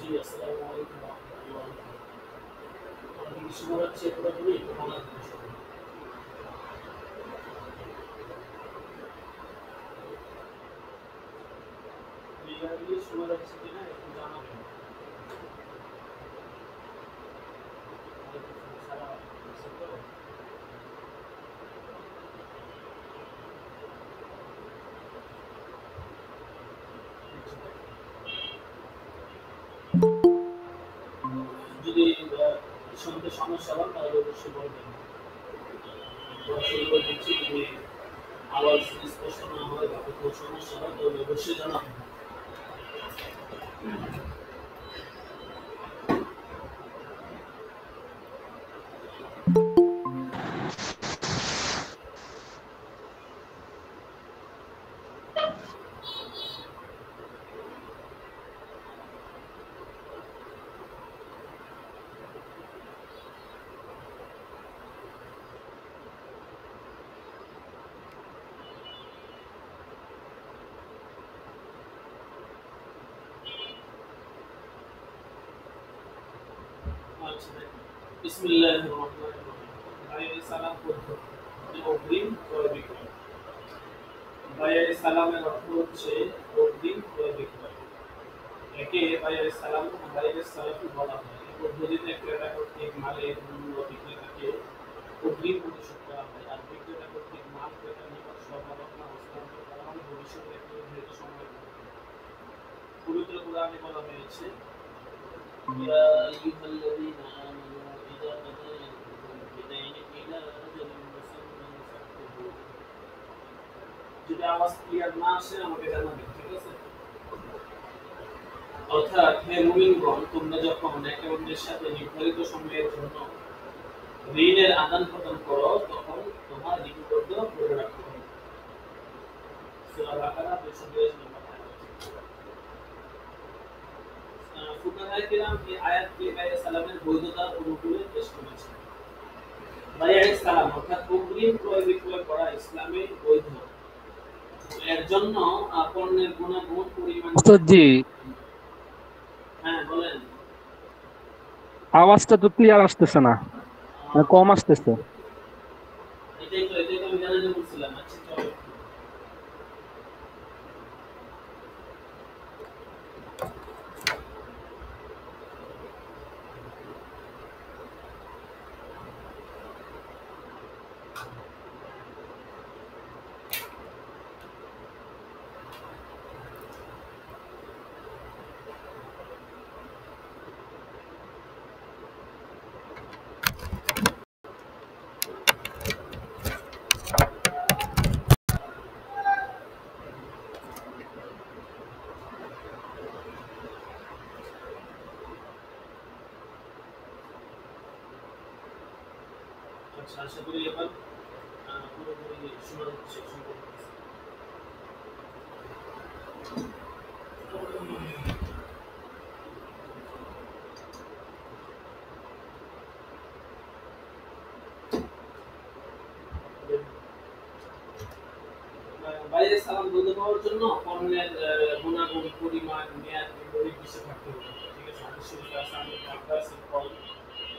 জি, আসসালামু আলাইকুম ওয়া রাহমাতুল্লাহি ওয়া বারাকাতুহু। আমি কি শোনা যাচ্ছে পুরোপুরি? একটু ভালো করে শুনুন। ক্লিয়ারলি শোনা যাচ্ছে কিনা একটু জানাবেন। ওয়ালাইকুম আসসালাম। বুঝছেন তো? বুঝছি তো। যদি শুনতে সমস্যা হয় তাহলে অবশ্যই বলবেন। তো শুরু করে দিচ্ছি, যদি আওয়াজ স্পষ্ট না হয় বা কোথাও সমস্যা হয় তাহলে অবশ্যই জানাবেন। আচ্ছা দেখুন। বিসমিল্লাহির রহমানির রহিম। ভাইয়ের সালাম পদ্ধতি অগ্রিম ক্রয় বিক্রয়। ভাইয়ের সালামের অর্থ হচ্ছে অগ্রিম ক্রয় বিক্রয়। একে বাইরের সালাম ও বাইরের সালাফি বলা হয়। এই পদ্ধতিতে ক্রেতা কর্তৃক মালের মূল্য বিক্রেতাকে অগ্রিম পরিশোধ করা হয়, আর বিক্রেতা কর্তৃক মাল ক্রেতার নিকট সরবরাহ হস্তান্তর করা হয় ভবিষ্যতে একটি নির্ধারিত সময়ের মধ্যে। পবিত্র কোরআনে বলা হয়েছে, ইয়া আইয়ুহাল্লাযীনা আমানু ইযা তাদায়ানতুম বিদাইনিন ইলা আজালিন মুসাম্মান ফাকতুবুহু। যদি আওয়াজ ক্লিয়ার না আসে আমাকে জানাবেন, ঠিক আছে? অর্থাৎ হে মুমিনগণ, তোমরা যখন একে অন্যের সাথে নির্ধারিত সময়ের জন্য ঋণের আদান-প্রদান করো, তখন তোমার লিপিবদ্ধ করে রাখতে হবে। সূরা বাকারা 282 নম্বর আয়াত। ফুকাহায়ে কিরাম এই আয়াতকে বাইয়ে সালামের বৈধতার অনুকূলে পেশ করেছেন। বাইয়ে সালাম অর্থাৎ অগ্রিম ক্রয় বিক্রয় করা ইসলামে বৈধ। এর জন্য পণ্যের গুণাগুণ পরিমাণ। আচ্ছা জি, হ্যাঁ বলেন। আওয়াজটা তো ক্লিয়ার আসতেছে না, মানে কম আসতেছে। এটাই তো আমি জানাতে বলছিলাম। আচ্ছা চলো। আচ্ছা, আশা করি এবার পুরোপুরি শোনা যাচ্ছে, শুনতে পাচ্ছি। বাইরের সালাম বৈধ হওয়ার জন্য পণ্যের গুণাগুণ, পরিমাণ, মেয়াদ এগুলো নির্দিষ্ট থাকতে হবে। ঠিক আছে? হাদিস শরীফে আছে, আমি ইবনে আব্বাসের قال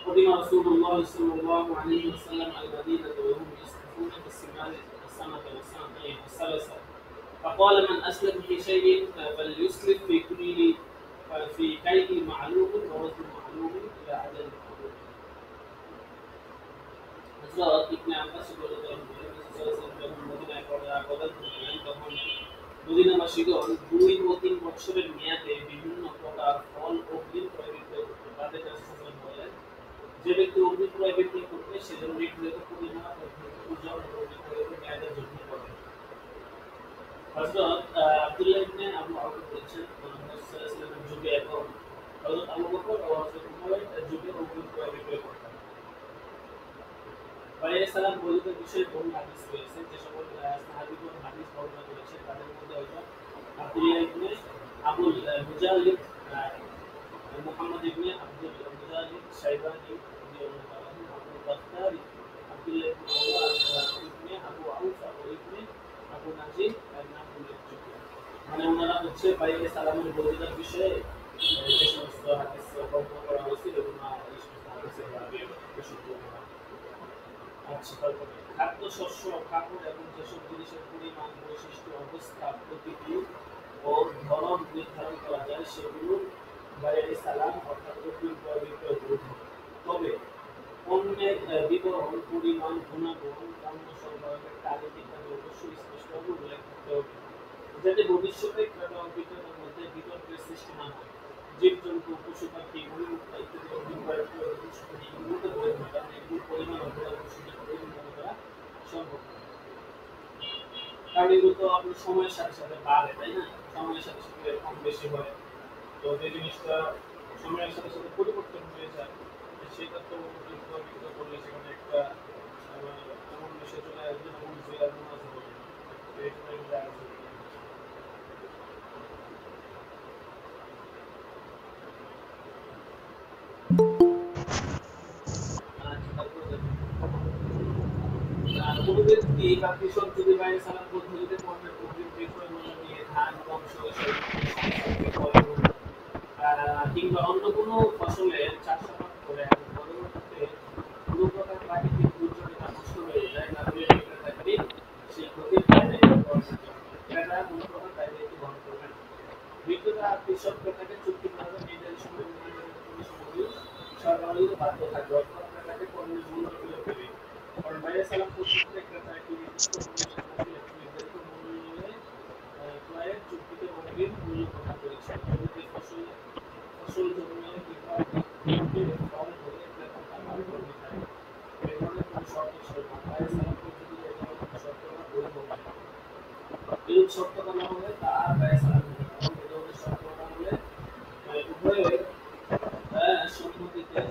قدم رسول الله صلى الله عليه وسلم المدينة وهم يسقون في الثمار السنة والسنتين والثلاثة، فقال من أسلم في شيء فليسلم في كيل معلوم ووزن معلوم إلى أجل معلوم। হযরত ইবনে আব্বাস রাদিয়াল্লাহু আনহু বলেন, রাসূল সাল্লাল্লাহু আলাইহি ওয়াসাল্লাম যখন মদিনায় পদার্পণ করলেন, তখন মদিনাবাসীগণ 2 ও 3 বছরের মেয়াদে বিভিন্ন প্রকার ফল অগ্রিম ক্রয় বিক্রয় করত। তাদেরকে রাসূল সাল্লাল্লাহু আলাইহি ওয়াসাল্লাম বলেন, যে ব্যক্তি অগ্রিম ক্রয় বিক্রয় করবে সে যেন নির্ধারিত পরিমাণ ও ওজন ও নির্ধারিত মেয়াদের জন্য করে। হযরত আব্দুল্লাহ ইবনে আবু আউফ বলেছেন, রাসূল সাল্লাল্লাহু আলাইহি ওয়াসাল্লামের যুগে এবং হযরত আবু বকর ও হযরত উমরের যুগে অগ্রিম ক্রয় বিক্রয় করতেন। বাইরে সালাম বৈধতার বিষয়ে বহু হাদিস রয়েছে। যে সকল সাহাবীগণ হাদিস বর্ণনা করেছেন তাদের মধ্যে হযরত আব্দুল্লাহ ইবনে আবুল মুজাহিদ, মুহাম্মদ ইবনে আব্দুল মুজাহিদ শাইবানি রাদিয়াল্লাহু তাআলা আনহু, আবু বাকর আব্দুল্লাহ ইবনে ওমর ইবনে আবু আউফা ও ইবনে আবু নাজির এর নাম উল্লেখযোগ্য। মানে ওনারা হচ্ছে বাইরে সালামের বৈধতার বিষয়ে যে সমস্ত হাদিস বর্ণনা করা হয়েছে এবং এই সমস্ত হাদিসের আগে বিশুদ্ধ করা। আচ্ছা, তারপরে খাদ্যশস্য, কাপড় এবং যেসব জিনিসের পরিমাণ, বৈশিষ্ট্য, অবস্থা, প্রকৃতি ও ধরন নির্ধারণ করা যায় সেগুলো বাইরে সালাম অর্থাৎ অগ্রিম ক্রয় বিক্রয় বৈধ। তবে পণ্যের বিবরণ, পরিমাণ, গুণাগুণ, পণ্য সরবরাহের তারিখ ইত্যাদি অবশ্যই স্পষ্টভাবে উল্লেখ করতে হবে, যাতে ভবিষ্যতে ক্রেতা ও বিক্রেতার মধ্যে বিতর্কের সৃষ্টি না হয়। জীবজন্তু, পশু পাখি, বহির্ভূতা ইত্যাদি অগ্রিম ক্রয়ের প্রয়োজন শুধু এগুলোতে বৈধ, কারণ এগুলোর পরিমাণ অবশ্যই প্রয়োজন করা সম্ভব নয়। কারণ এগুলো তো আপনার সময়ের সাথে সাথে বাড়ে, তাই না? সময়ের সাথে সাথে কম বেশি হয়। তো যে জিনিসটা সময়ের সাথে সাথে পরিবর্তন হয়ে যায় সেটা তো বিক্রয় করলে সেখানে একটা এমন বিষয় চলে আসবে যেমন জেলার মুনাফা হবে। কোনো ব্যক্তি বা কৃষক যদি বাইরে সালাম পদ্ধতিতে পণ্যের অগ্রিম বিক্রয় মূল্য নিয়ে ধান, গম, সরিষা কিংবা অন্য কোনো ফসলের চাষাবাদ করে এবং পরবর্তীতে কোনো প্রকার প্রাকৃতিক দুর্যোগে তা নষ্ট হয়ে যায়, তাহলে বিক্রেতাকে সেই ক্ষতির দায় দায়িত্ব বহন করতে হবে। ক্রেতা কোনো প্রকার দায় দায়িত্ব বহন করবে না। বিক্রেতা কৃষক ক্রেতাকে চুক্তিবদ্ধ নির্ধারিত সময় সরবরাহ দিতে বাধ্য থাকবে, অথবা ক্রেতাকে পণ্যের মূল্য তুলে দেবে। কারণ বাইরে সালাম পদ্ধতিতে ক্রেতা একটি নির্দিষ্ট পণ্যের সামগ্রী একটি নির্ধারিত মূল্যে ক্রয়ের চুক্তিতে অগ্রিম মূল্য প্রদান করেছে। যদি ফসল জমিয়ে কিংবা ফল ধরে ক্রেতা টাকার উপর নির্ধারিত এ ধরনের কোনো শর্ত ছিল না। বাইরে সালাম পদ্ধতিতে এ ধরনের কোনো শর্ত বৈধ নয়। এরূপ শর্ত করা হলে তা বাইরে সালাম হবে না। এবং এ ধরনের শর্ত করা হলে উভয়ের সম্মতিতে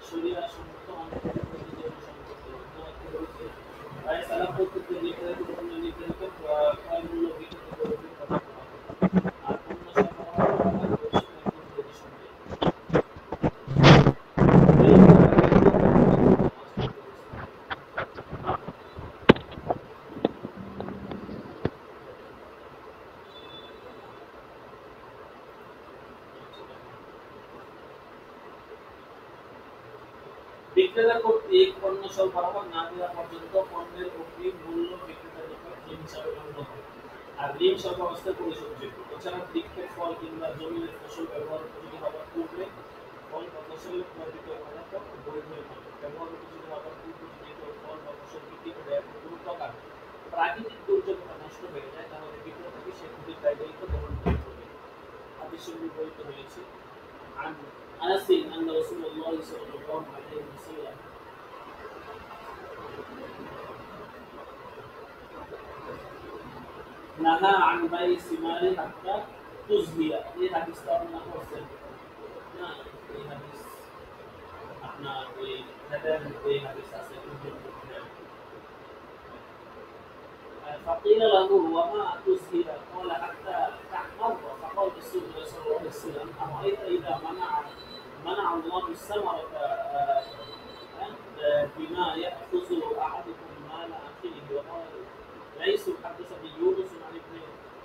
শরিয়া সম্মত অন্তর্ভুক্ত পদ্ধতি অনুসরণ করতে হবে। বাইরে সালাম পদ্ধতিতে নির্ধারিত পণ্য নির্ধারিত ক্রয় মূল্য বিক্রেতা অগ্রিম প্রদান করা হবে। আর পণ্য সরবরাহ করা হয় পরিষ্কার এবং প্রতিষ্ঠানে। বিক্রেতা কর্তৃক পণ্য সরবরাহ না দেওয়া পর্যন্ত পণ্যের অগ্রিম মূল্য বিক্রেতার নিকট ঋণ হিসাবে গণ্য হবে, আর ঋণ সর্বাবস্থায় পরিশোধযোগ্য। এছাড়া বৃক্ষের ফল কিংবা জমির ফসল ব্যবহার উপযোগী হওয়ার পূর্বে ফল বা ফসলের ক্রয় বিক্রয় করা বৈধ হবে। ব্যবহার উপযোগী হওয়ার পূর্বে যদি কেউ ফল বা ফসল বিক্রি করে এবং কোনো প্রকার প্রাকৃতিক দুর্যোগে তা নষ্ট হয়ে যায়, তাহলে বিক্রেতাকে সে ক্ষতির দায় দায়িত্ব বহন করতে হবে। হাদিসে বর্ণিত হয়েছে عن أنس أن رسول الله صلى الله عليه وسلم نهى عن بيع الثمار حتى تزهي। এই হাদিসটা আপনারা পড়ছেন না? এই হাদিস আপনার ওই হেডের মধ্যে হাদিস আছে। فقيل له وما تزهي؟ قال حتى تحمر. فقال رسول الله صلى الله عليه وسلم أرأيت إذا منع الله الثمرة بما يأخذ أحدكم مال أخيه. وقال ليس حدثني يونس عن ابن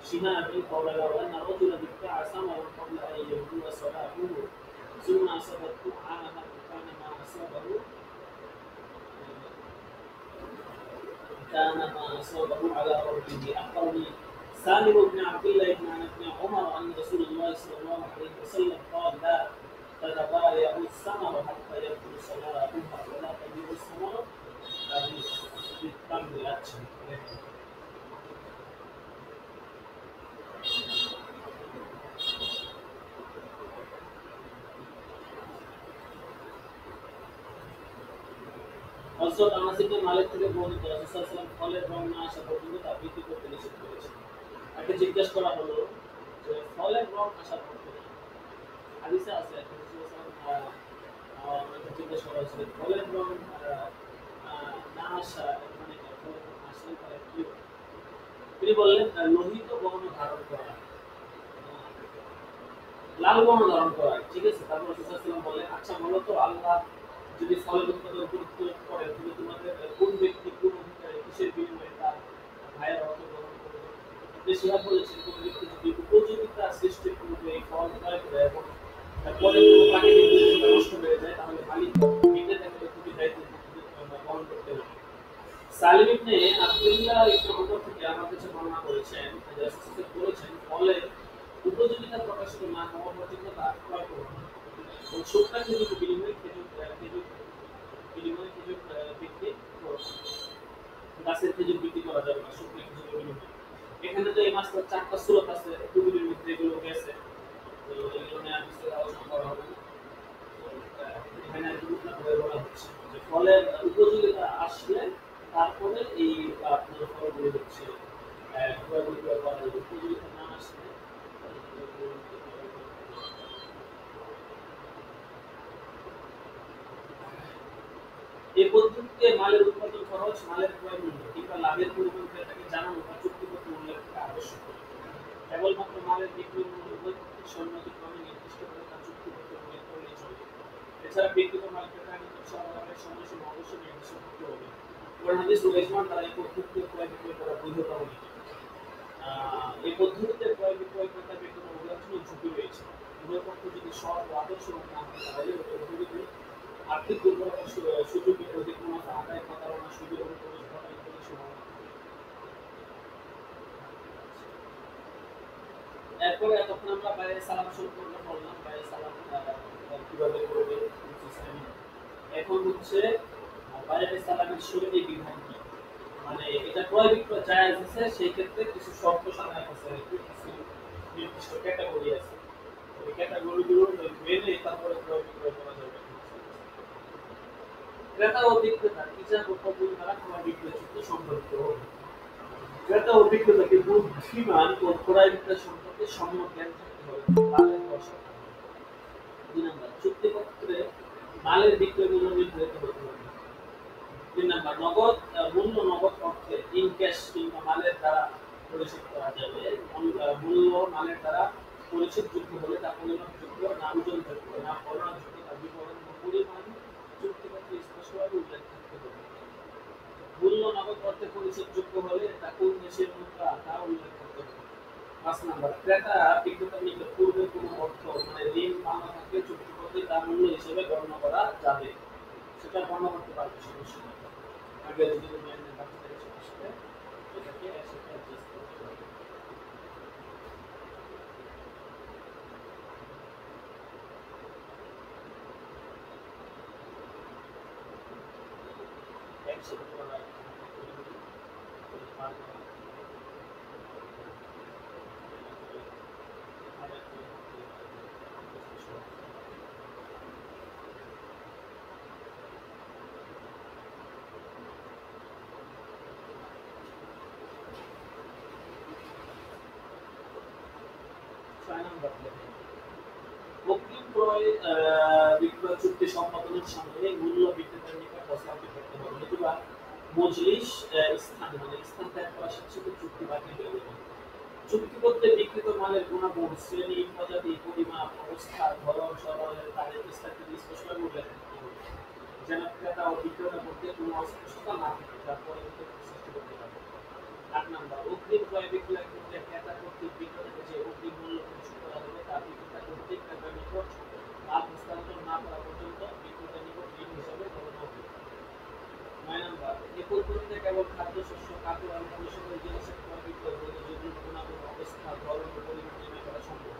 شهاب قال لو أن رجلا ابتاع ثمرا قبل أن يبدو صلاحه ثم أصابته عامة كان ما أصابه على ربه. أخبرني سالم بن عبد الله بن عمر أن رسول الله صلى الله عليه وسلم قال لا تتبايعوا الثمر حتى يبدو صلاحها ولا تبيعوا الثمر بالتمر. হযরত আনাস ইবনে মালিক থেকে বর্ণিত রাসূল সাল্লাল্লাহু আলাইহি ওয়াসাল্লাম ফলের রং না আসা পর্যন্ত তা বিক্রি করতে নিষেধ করেছেন। তাকে জিজ্ঞাসা করা হলো যে ফলের রং আসা পর্যন্ত, হাদিসে আছে রাসূল সাল্লাল্লাহু জিজ্ঞাসা করা হয়েছিল ফলের রং না আসা মানে ফলের রং আসলে তারা কি? তিনি বললেন লোহিত বর্ণ ধারণ করা, লাল বর্ণ ধারণ করা। ঠিক আছে। তারপর রাসূল সাল্লাল্লাহু আলাইহি ওয়াসাল্লাম বললেন আচ্ছা বলো তো আল্লাহ যদি ফলের উৎপাদন গুরুত্ব করে তুমি তোমাদের কোন ব্যক্তি কোন অধিকারে কিসের বিনিময়ে তার ভাইয়ের অর্থ গ্রহণ করবে? আপনি সেটা বলেছেন কোন ব্যক্তি যদি উপযোগিতা সৃষ্টির পূর্বে এই ফল ক্রয় করে এবং তারপরে কোনো প্রাকৃতিক দুর্যোগে নষ্ট হয়ে যায় তাহলে মালিক বিক্রেতাকে ক্ষতির দায়িত্ব বহন করতে হবে। সালিম ইবনে আব্দুল্লাহ ইবনে ওমর থেকে আমার কাছে বর্ণনা করেছেন যে রাসূল বলেছেন ফলের উপযোগিতা প্রকাশিত না হওয়া পর্যন্ত তা ক্রয় করুন এবং শুকনা খেজুর বিনিময়ে খেজুর বিক্রি করুন। গাছের খেজুর বিক্রি করা যাবে না শুকনা খেজুর বিনিময়ে। এখানে তো এই মাসটার 4টা সূরত আছে, এগুলোর মধ্যে এগুলো গেছে, তো এগুলো নিয়ে আর বিস্তারিত আলোচনা করা হবে না। এখানে দুটো করে বলা হচ্ছে যে ফলের উপযোগিতা আসলে তারপরে এই আপনার ফলগুলো হচ্ছে ক্রয় বিক্রয় করা যাবে। উপযোগিতা না আসলে এই পদ্ধতিতে মালের উৎপাদন খরচ, মালের ক্রয় মূল্য কিংবা লাভের পরিমাণ ক্রেতাকে জানানো বা চুক্তিপত্রে উল্লেখ করা আবশ্যক। কেবলমাত্র মালের বিক্রি মূল্য বৈপক্ষিক সম্মতিক্রমে নির্দিষ্ট করে তা চুক্তিপত্রে উল্লেখ করলেই চলবে। এছাড়া বিক্রিত মাল ক্রেতার নিকট সরবরাহের সময়সীমা অবশ্যই নির্দিষ্ট করতে হবে। কোরআন হাদিস ও ইজমা দ্বারা এই পদ্ধতিতে ক্রয় বিক্রয় করা বৈধতা উল্লেখ। এই পদ্ধতিতে ক্রয় বিক্রয় ক্রেতা বিক্রেতা উভয়ের জন্য ঝুঁকি রয়েছে। উভয় পক্ষ যদি সৎ ও আদর্শবান না হয় তাহলে অভিযোগে আর্থিক দুর্বলতার সুযোগে অধিক মুনাফা আদায়, প্রতারণা, সুযোগ অনুপ্রবেশ ঘটা ইত্যাদি সম্ভাবনা। এরপরে এতক্ষণ আমরা বাইরে সালাম সম্পর্কে বললাম, বাইরে সালাম কিভাবে করবে সিস্টেম। এখন হচ্ছে বাইরে সালামের শরীরে বিধান কি, মানে এটা ক্রয় বিক্রয় জায়েজ আছে, সেই ক্ষেত্রে কিছু শর্ত সাধারণ আছে, কিছু নির্দিষ্ট ক্যাটাগরি আছে, ওই ক্যাটাগরিগুলো মেনে তারপরে ক্রয় বিক্রয় করা যাবে। ক্রেতা ও বিক্রেতা ইজারা ও কবুল দ্বারা ক্রয় বিক্রয় চুক্তি সম্পর্কিত হবে। ক্রেতা ও বিক্রেতাকে বুদ্ধিমান ও ক্রয় বিক্রয় সম্পর্কে সম্যক জ্ঞান থাকতে হবে। মালের দর্শক 2 নম্বর চুক্তিপত্রে মালের বিক্রয় মূল্য নির্ধারিত হতে হবে। 3 নম্বর নগদ মূল্য নগদ অর্থে ইন ক্যাশ কিংবা মালের দ্বারা পরিশোধ করা যাবে। মূল্য মালের দ্বারা পরিশোধযোগ্য হলে তা পরিমাপযোগ্য, না ওজনযোগ্য, না পরিমাপযোগ্য, তা বিবরণ ও পরিমাণ চুক্তিপত্রে স্পষ্টভাবে উল্লেখ থাকতে হবে। মূল্য নগদ অর্থে পরিশোধযোগ্য হলে তা কোন দেশের মুদ্রা তা উল্লেখ করতে হবে। 5 নম্বর ক্রেতা বিক্রেতার নিকট পূর্বে কোনো অর্থ মানে ঋণ পাওনা থাকলে চুক্তিপত্রে তার মূল্য হিসেবে গণনা করা যাবে, সেটা গণনা করতে পারবে, সমস্যা নেই। আগে যদি লেনদেন বাকি থাকে সেটার সাথে এটাকে একসাথে অ্যাডজাস্ট করতে হবে। একসাথে করা অগ্রিম ক্রয় বিক্রয় চুক্তি সম্পাদনের সময় মূল্য বিক্রেতার নিকট হস্তান্তর করতে হবে, নতুবা মজলিস স্থান মানে স্থান ত্যাগ করার সাথে সাথে চুক্তি বাতিল হয়ে যাবে। চুক্তিপত্রে বিক্রিত মালের গুণাগুণ, শ্রেণী, প্রজাতি, পরিমাপ, অবস্থা, ধরন, সরবরাহের তারিখ বিস্তারিত স্পষ্টভাবে উল্লেখ করতে হবে, যেন ক্রেতা ও বিক্রেতার মধ্যে কোনো অস্পষ্টতা না থাকে, যার ফলে সৃষ্টি করতে পারে। 8 নম্বর অগ্রিম ক্রয় বিক্রয়ের ক্ষেত্রে ক্রেতা কর্তৃক বিক্রেতাকে যে অগ্রিম মূল্য পরিশোধ করা হবে তা বিক্রেতা কর্তৃক ক্রেতার নিকট মাল হস্তান্তর না করা পর্যন্ত বিক্রেতার নিকট ঋণ হিসাবে গণনা হবে। 9 নম্বর এই পদ্ধতিতে কেবল খাদ্যশস্য, কাপড় এবং অন্য সকল জিনিসের ক্রয় বিক্রয় বৈধ, যেগুলো গুণাগুণ, অবস্থা, ধরন ও পরিমাণ নির্ণয় করা সম্ভব।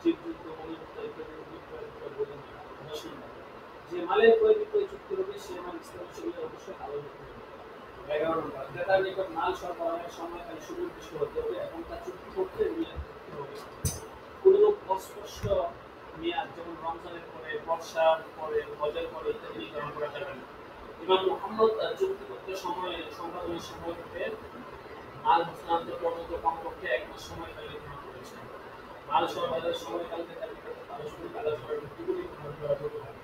জীবজন্তু, মণিমুক্তা ইত্যাদি বিক্রয় বৈধ নয়। 10 নম্বর যে মালের ক্রয় বিক্রয় চুক্তি হবে সে মাল ইসলামের শরীরে অবশ্যই হালাল হতে হবে। 11 নম্বর ক্রেতার নিকট মাল সরবরাহের সময়কাল সুনির্দিষ্ট হতে হবে এবং তা চুক্তিপত্রে উল্লেখ করতে হবে। কোনরূপ অস্পষ্ট মেয়াদ যেমন রমজানের পরে, বর্ষার পরে, হজের পরে ইত্যাদি নির্ধারণ করা যাবে না। ইমাম মুহাম্মদ চুক্তিপত্রের সময় সম্পাদনের সময় থেকে মাল হস্তান্তর পর্যন্ত কমপক্ষে 1 মাস সময়কাল নির্ধারণ করেছেন। মাল সরবরাহের সময়কাল থেকে পারস্পরিক আলোচনার ভিত্তিতে নির্ধারণ করা যেতে পারে।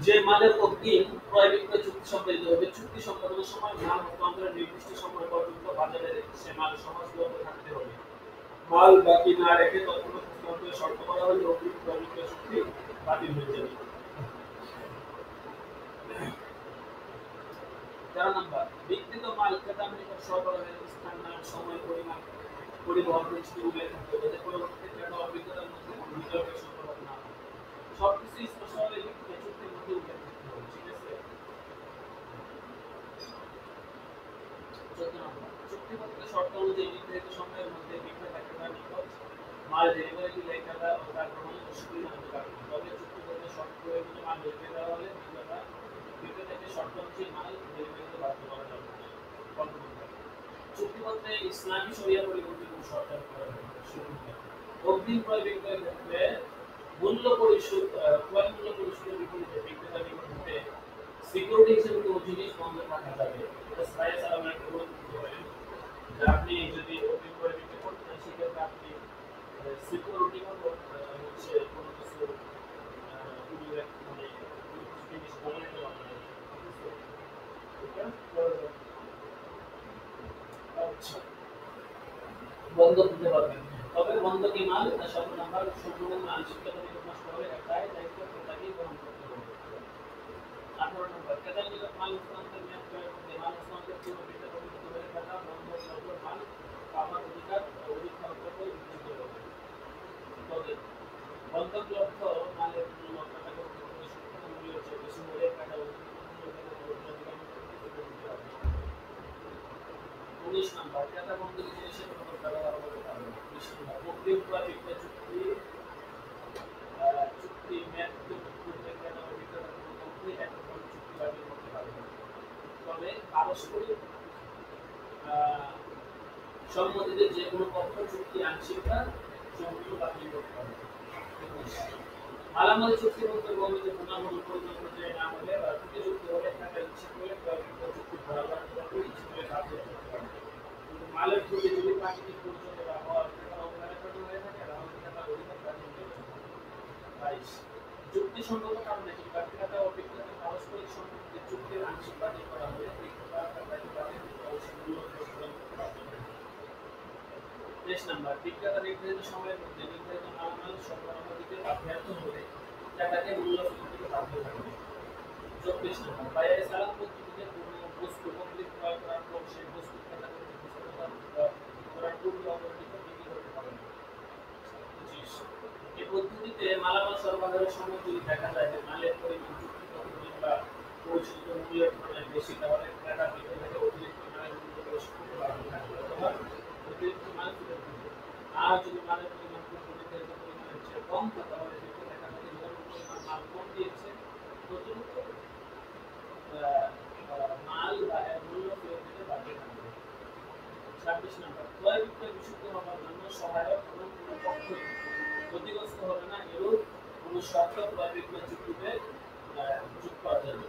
যে মালের অগ্রিম ক্রয় বিক্রয় চুক্তি সম্পাদিত হবে, চুক্তি সম্পাদনের সময় মাল হস্তান্তরের নির্দিষ্ট সময় পর্যন্ত বাজারে সে মাল সমাজগত থাকতে হবে। মাল বাকি না রেখে তৎক্ষণাৎ হস্তান্তরের শর্ত করা হলে অগ্রিম ক্রয় বিক্রয় চুক্তি বাতিল হয়ে যাবে। 13 নম্বর বিক্রিত মাল ক্রেতার নিকট সরবরাহের স্থান, নাম, সময়, পরিমাণ পরিবহন পরিস্থিতি উল্লেখ করতে হবে যাতে পরবর্তীতে ক্রেতা ও বিক্রেতার মধ্যে বিতর্কের সম্ভাবনা না হয়। সবকিছু স্পষ্টভাবে লিখিত চুক্তির মধ্যে উল্লেখ করতে হবে, ঠিক আছে? 14 নম্বর, চুক্তিপত্রের শর্ত অনুযায়ী নির্ধারিত সময়ের মধ্যে বিক্রেতা ক্রেতার নিকট মাল ডেলিভারি দিলে ক্রেতা ও তার গ্রহণে অসুবিধা হতে পারে। তবে চুক্তিপত্রের শর্ত প্রয়োজনে মাল ডেলিভারি দেওয়া হলে বিক্রেতাকে শর্ত অনুযায়ী মাল ডেলিভারি দিতে বাধ্য করা যাবে না। 15 নম্বর, চুক্তিপত্রে ইসলামী শরিয়া পরিপন্থী কোনো শর্ত করা যাবে না। 16 নম্বর, অগ্রিম ক্রয় বিক্রয়ের ক্ষেত্রে মূল্য পরিশোধ ক্রয় মূল্য পরিশোধের বিপরীতে বিক্রেতার নিকট হতে সিকিউরিটি হিসেবে কোনো জিনিস বন্ধক রাখা যাবে। এটা সাইজ আলাদা একটা বলে দিতে পারেন যে আপনি যদি অগ্রিম ক্রয় বিক্রয় করতে চান সেক্ষেত্রে আপনি সিকিউরিটি মতো হচ্ছে কোনো কিছু উল্লেখ মানে কোনো কিছু জিনিস বলে দিতে পারবেন, ঠিক আছে? এটা করা যাবে। আচ্ছা, বন্ধক দিতে পারবেন, তবে বন্ধকি মাল 17 নাম্বার সম্পূর্ণ আংশিক নিকট নষ্ট হলে একাই দায়িত্ব ক্রেতাকেই বহন করতে হবে। 18 নম্বর, ক্রেতার নিকট মাল হস্তান্তরের মেয়াদ প্রয়োগ করতে মাল হস্তান্তরের পূর্বে বিক্রেতা অভিহিত হলে ক্রেতা বন্ধক সহ মাল পাওয়ার অধিকার করে বিক্রি করবে। তবে বন্ধকলব্ধ মালের মূল্য ক্রেতাকে সুরক্ষিত মূল্যের চেয়ে বেশি হলে ক্রেতা অধিকার 19 নম্বর, ক্রেতা বন্ধকি জিনিসের কোনো ব্যবহার করতে পারবে না। 20 নম্বর, অগ্রিম ক্রয় বিক্রয় চুক্তি মেয়াদ পূর্বে ক্রেতা ও বিক্রেতা কোনো পক্ষই একরকম চুক্তি বাতিল করতে পারবে না। তবে পারস্পরিক সম্মতিতে যে কোনো পক্ষ চুক্তি আংশিক বা সম্পূর্ণ বাতিল করতে পারবে। 21, মালামাল চুক্তিপত্র বর্ণিত গুণাগুণ পরিকল্পনা না হলে বা ত্রুটিযুক্ত হলে ক্রেতা ইচ্ছা করলে ক্রয় বিক্রয় চুক্তি বরাবর ইচ্ছে করে বাতিল করতে পারবে। কিন্তু মালের ত্রুটি যদি প্রাকৃতিক দুর্যোগে বা ক্রেতার অবহেলার কারণে হয়ে থাকে তাহলে ক্রেতার অধিকার বাতিল করতে হবে। 22, যুক্তিসঙ্গত কারণে কিংবা ক্রেতা ও বিক্রেতার পারস্পরিক সম্মতিতে চুক্তির আংশিক বাতিল করা হলে বিক্রেতা ক্রেতাকে বাতিল অবশ্যই মূল্য প্রদান করতে পারবে না। 23 নম্বর, বিক্রেতা নির্ধারিত সময়ের মধ্যে নির্ধারিত মালামাল সরবরাহ দিতে ব্যর্থ হলে ক্রেতাকে মূল্য ফেরত দিতে বাধ্য থাকবে। 24 নম্বর, বায়ার সালাম পদ্ধতিতে কোনো বস্তু অগ্রিম ক্রয় করার পর সেই বস্তু ক্রেতা কর্তৃক হস্তান্তর করার পূর্বে অবর্তিত বিক্রি করতে পারে না। 25, এই পদ্ধতিতে মালামাল সরবরাহের সময় যদি দেখা যায় যে মালের পরিমাণ চুক্তিপত্র কিংবা পরিশোধিত মূল্যের তুলনায় বেশি তাহলে ক্রেতা বিক্রেতাকে অতিরিক্ত মালের মূল্য পরিশোধ করতে বাধ্য থাকবে অথবা অতিরিক্ত মাল ফেরত দিতে। আর যদি মালের পরিমাণ পূর্ব নির্ধারিত পরিমাণের চেয়ে কম হয় তাহলে বিক্রেতা ক্রেতাকে যতটুকু পরিমাণ মাল কম দিয়েছে ততটুকু মাল বা এর মূল্য ফেরত দিতে বাধ্য থাকবে। 26 নম্বর, ক্রয় বিক্রয় বিশুদ্ধ হওয়ার জন্য সহায়ক এবং কোনো পক্ষই ক্ষতিগ্রস্ত হবে না এরূপ কোনো শর্ত ক্রয় বিক্রয় চুক্তিতে যোগ করা যাবে।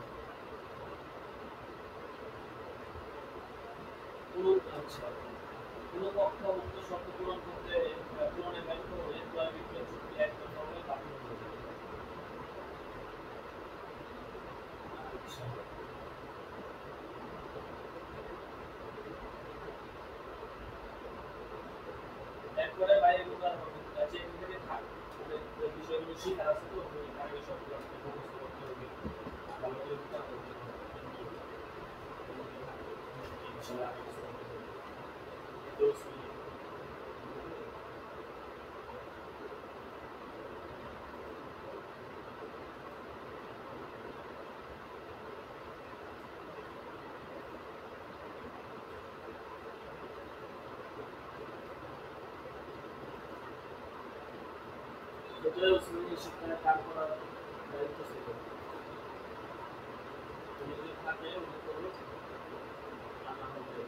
কোনো পক্ষ উক্ত শর্ত পূরণে ব্যর্থ হলে ক্রয় বিক্রয় চুক্তি একতরফাভাবে বাতিল হয়ে যাবে। এরপরে বাইরে গুলার হবে যে এখানে থাক বিষয়গুলো শিখার আছে তো আগে সবগুলো মুখস্থ করতে হবে, ভালো করে বুঝতে হবে। ইনশাআল্লাহ যেটা উসমানী শিক্ষায় কাজ করার দায়িত্ব ছিল। তুমি যদি থাকে উনি করবে আনা হবে।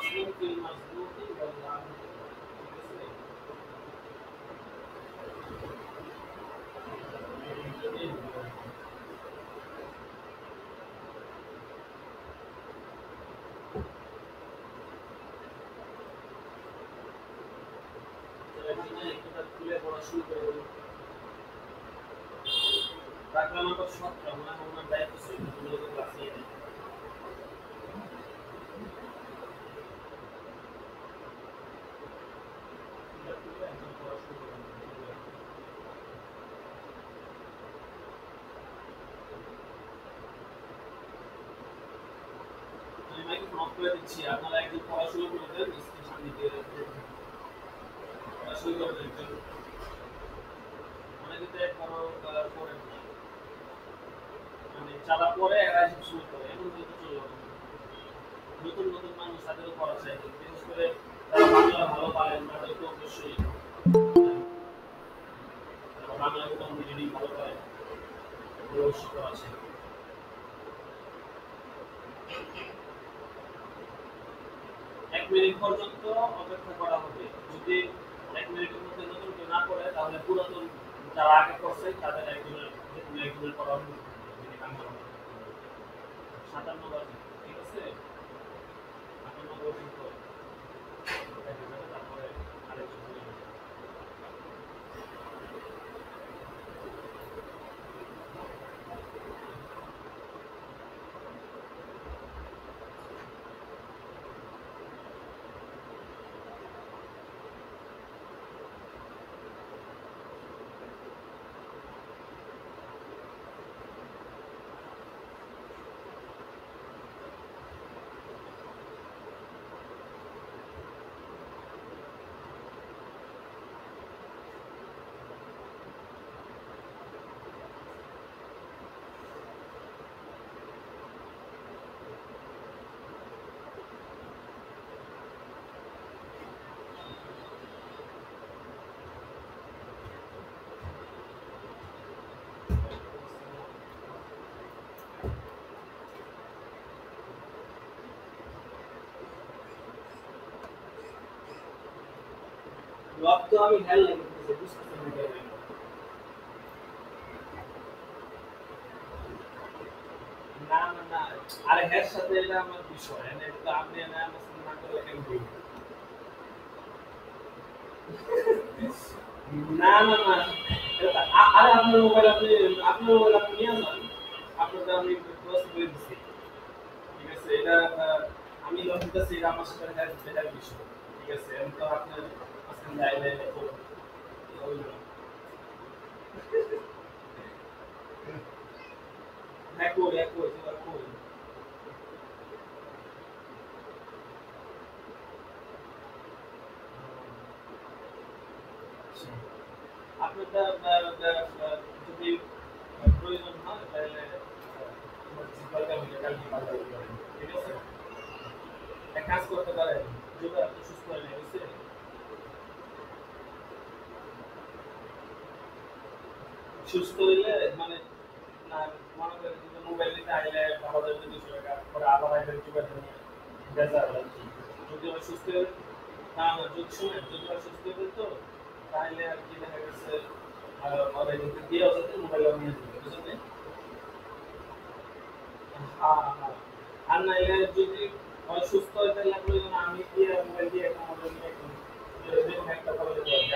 المسلوق في المسلوق والعبد Takla number 17 una dato subito dopo la fine. আমি মাইক্রোফোন অফ করে দিচ্ছি আপনারা একটু পড়া শুরু করে দেন স্ক্রিন দিতে শুরু করে দেন অনেকে তো একবারও করেন না মানে যারা পরে এরা এসব শুরু করে এমন কিন্তু চলবে না নতুন নতুন মানুষ তাদেরও পড়া চাই বিশেষ করে যারা বাংলা ভালো পারেন তাদের তো অবশ্যই বাংলা একদম রিডিং ভালো পারেন অবশ্যই পড়া চাই 1 মিনিট পর্যন্ত অপেক্ষা করা হবে যদি 1 মিনিটের মধ্যে নতুন কেউ না করে তাহলে পুরাতন যারা আগে করছে তাদের একজনের করা হবে 57 বাজে ঠিক আছে 58 পর্যন্ত তারপরে আরেকজন লক তো আমি হেল লাগতেছে বুঝতেছেন না কেন না না না আরে হের সাথে এটা আমার বিষয় এনে তো আপনি না মুসলিম না করলে কেন বই না না না আরে আপনার মোবাইল আপনি নিয়ে যান আপনার আমি ক্লোজ করে দিচ্ছি ঠিক আছে এটা আমি লজিকটা এটা আমার সাথে হের বিষয় ঠিক আছে আমি তো আপনার আজকে লাইলে একই যেটা করি আপনার যদি প্রয়োজন হয় তাহলে ঠিক আছে এক কাজ করতে পারেন যদি আপনি সুস্থ হয়ে গেছে সুস্থ হইলে মানে না মনে করেন যে মোবাইল নিতে আইলে 1200 টাকা পরে আবার আইলে টিকা নিয়ে বেজার লাগছে যদি আমি সুস্থ হই না না যদি শুনেন যদি আমি সুস্থ হই তো তাহলে আর কি দেখা গেছে মোবাইল নিতে দিয়ে যাতে মোবাইল নিয়ে যাবে বুঝলেন হ্যাঁ হ্যাঁ আর নাইলে যদি সুস্থ হইতে লাগলো আমি দিয়ে মোবাইল দিয়ে একটা মোবাইল নিয়ে দেখুন একটা ভালো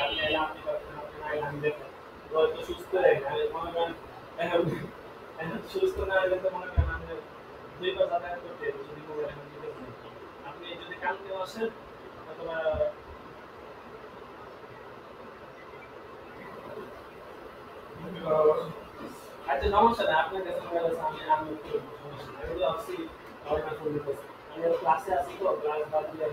আপনি আইলে আপনি করতেন আপনি আইলে আমি দেখেন তো সুস্থ হয়ে গেলে মনে করেন এখন সুস্থ না হলে তো মনে করেন আমাদের 2 বার যাতায়াত করতে যদি মোবাইল এখন দিতে আপনি যদি কালকেও আসেন অথবা আচ্ছা সমস্যা না আপনার কাছে মোবাইল আছে আমি সমস্যা না এগুলো আসছি আমার কাছে আমি ক্লাসে আসি তো ক্লাস বাদ দিয়ে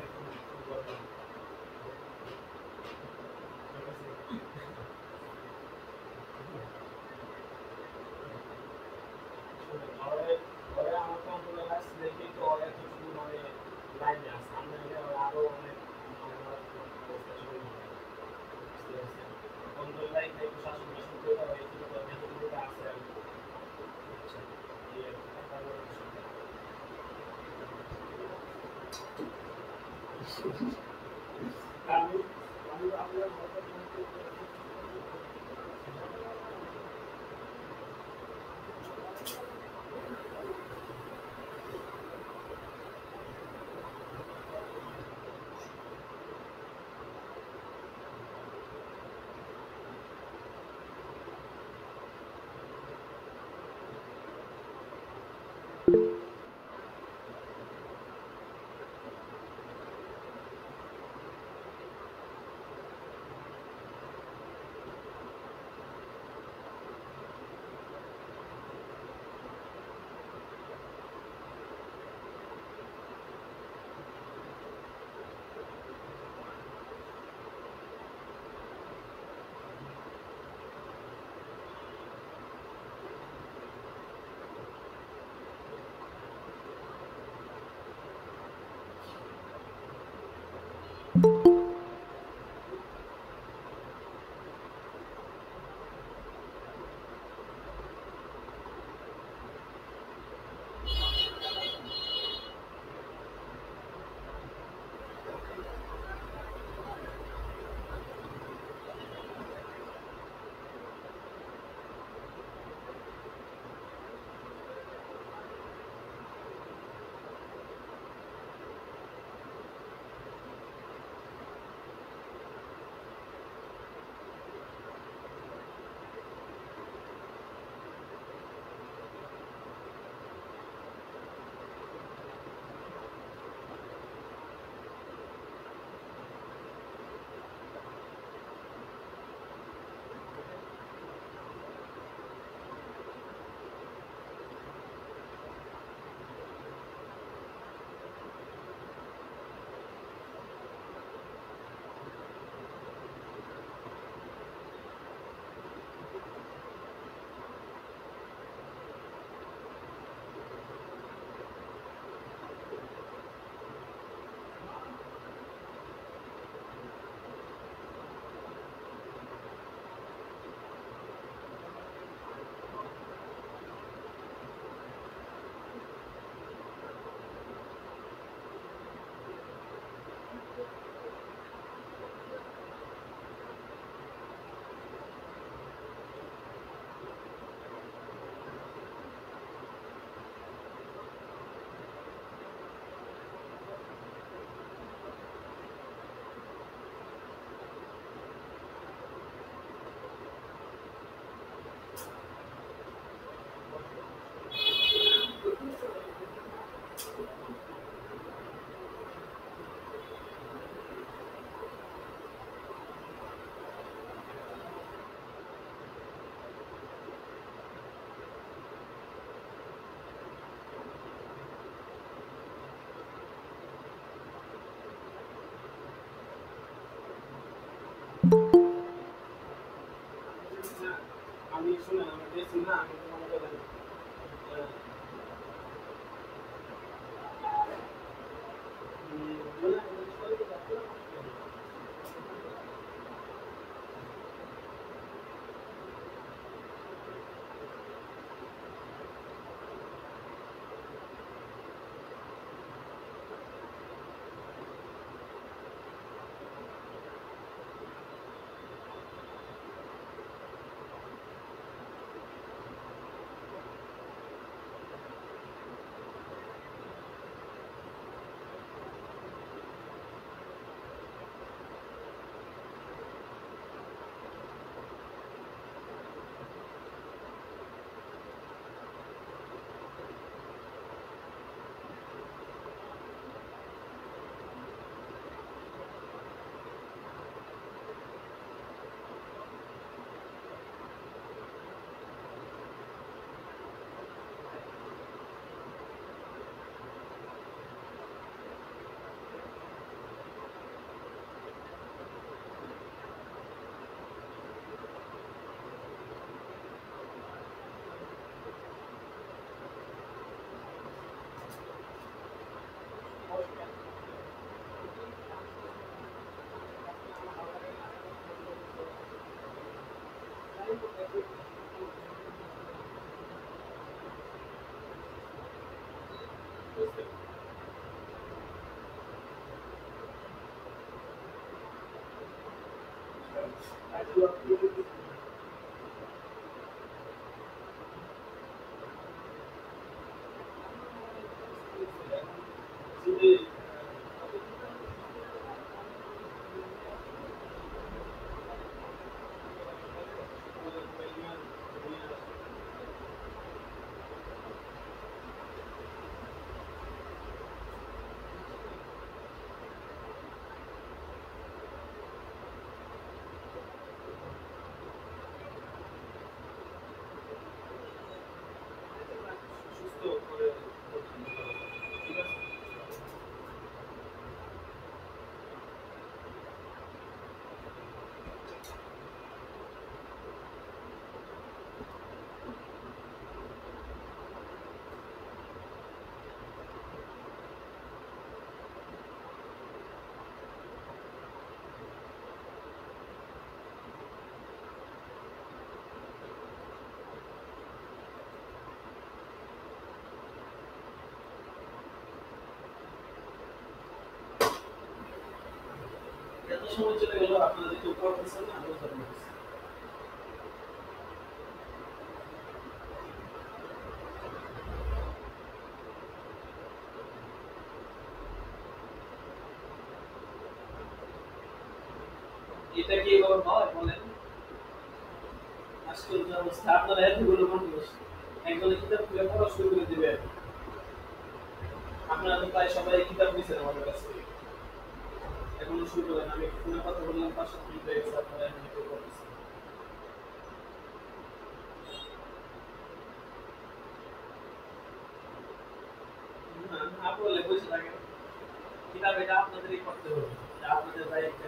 আমি শুনে আমি দেখছি না আমি তোমাকে বলেন সুস্থ করে ঠিক আছে। এত সময় চলে গেল আপনারা যেটা পড়তেছেন না বুঝতে পারছেন। এটা কি এবার হয় বলেন? আজকাল যে অবস্থা আপনারা এতগুলো মানুষ একজনে কিতাব খুলে পড়া শুরু করে দিবে। আপনারা তো প্রায় সবাই কিতাব নিছেন আমাদের কাছ থেকে। এখনো শুরু করেন, আমি ফোনে কথা বললাম 5-7 মিনিট হয়ে গেছে, আপনারা এখন একটু করতেছেন। না না বলে বসে থাকেন, কিতাব এটা আপনাদেরই করতে হবে, এটা আপনাদের দায়িত্ব,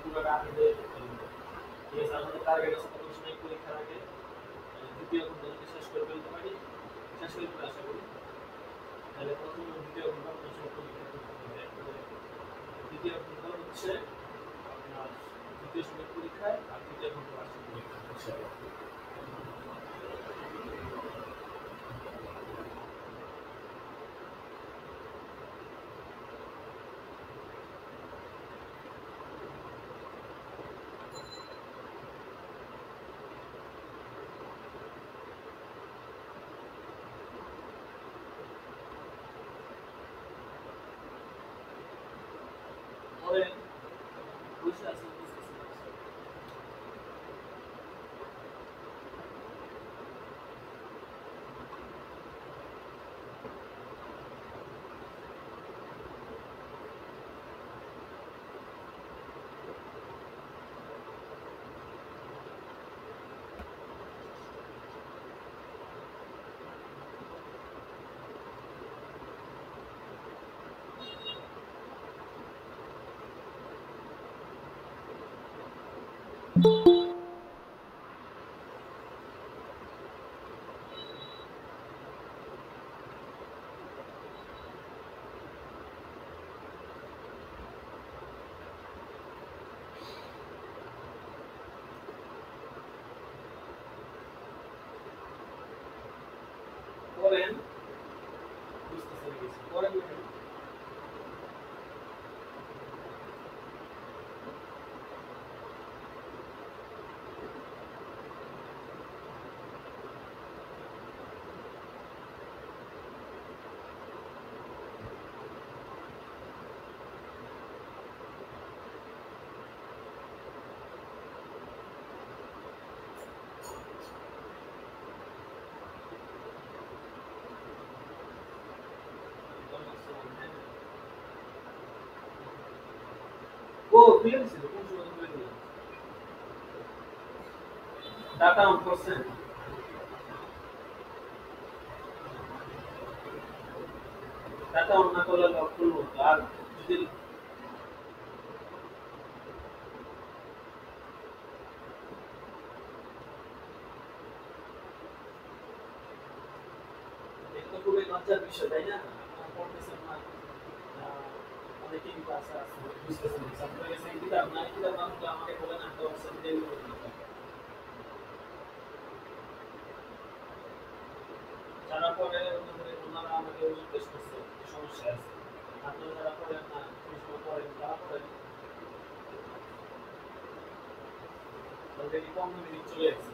পুরোটা আপনাদের করতে হবে। ঠিক আছে, আমাদের টার্গেট আছে কত সময় পরীক্ষার আগে দ্বিতীয় ঘন্টা যদি শেষ করে ফেলতে পারি, শেষ করে ফেলে আশা করি, তাহলে প্রথম ও দ্বিতীয় ঘন্টা আপনার সব পরীক্ষা করতে হবে। দ্বিতীয় ঘন্টা হচ্ছে আপনার দ্বিতীয় সময় পরীক্ষায়, আর তৃতীয় ঘন্টা বার্ষিক পরীক্ষা ইনশাআল্লাহ। পরে বসে আছেন বুঝতেছেন। করেন বুঝতেছেন কিছু করেন না কেন? ও খুলে দিছিল, কোন সময় খুলে দিল? ডাটা অন করছেন? ডাটা অন না করলে লক খুলবো তো। আর যদি এটা তো খুবই লজ্জার বিষয়, তাই না? আপনারা পড়তেছেন না, অনেকেই ক্লাসে আছে, বুঝতেছেন না। আপনার কাছে এই কিতাব নাই, কিতাব না থাকলে আমাকে বলেন, আমি তো অবশ্যই দেরি করে দিতে পারি। যারা পড়ে ওনারা আমাকে জিজ্ঞেস করছে কি সমস্যা আছে। আপনারা যারা পড়েন না, এই সময় পড়েন, তারা পড়েন। অলরেডি 15 মিনিট চলে গেছে।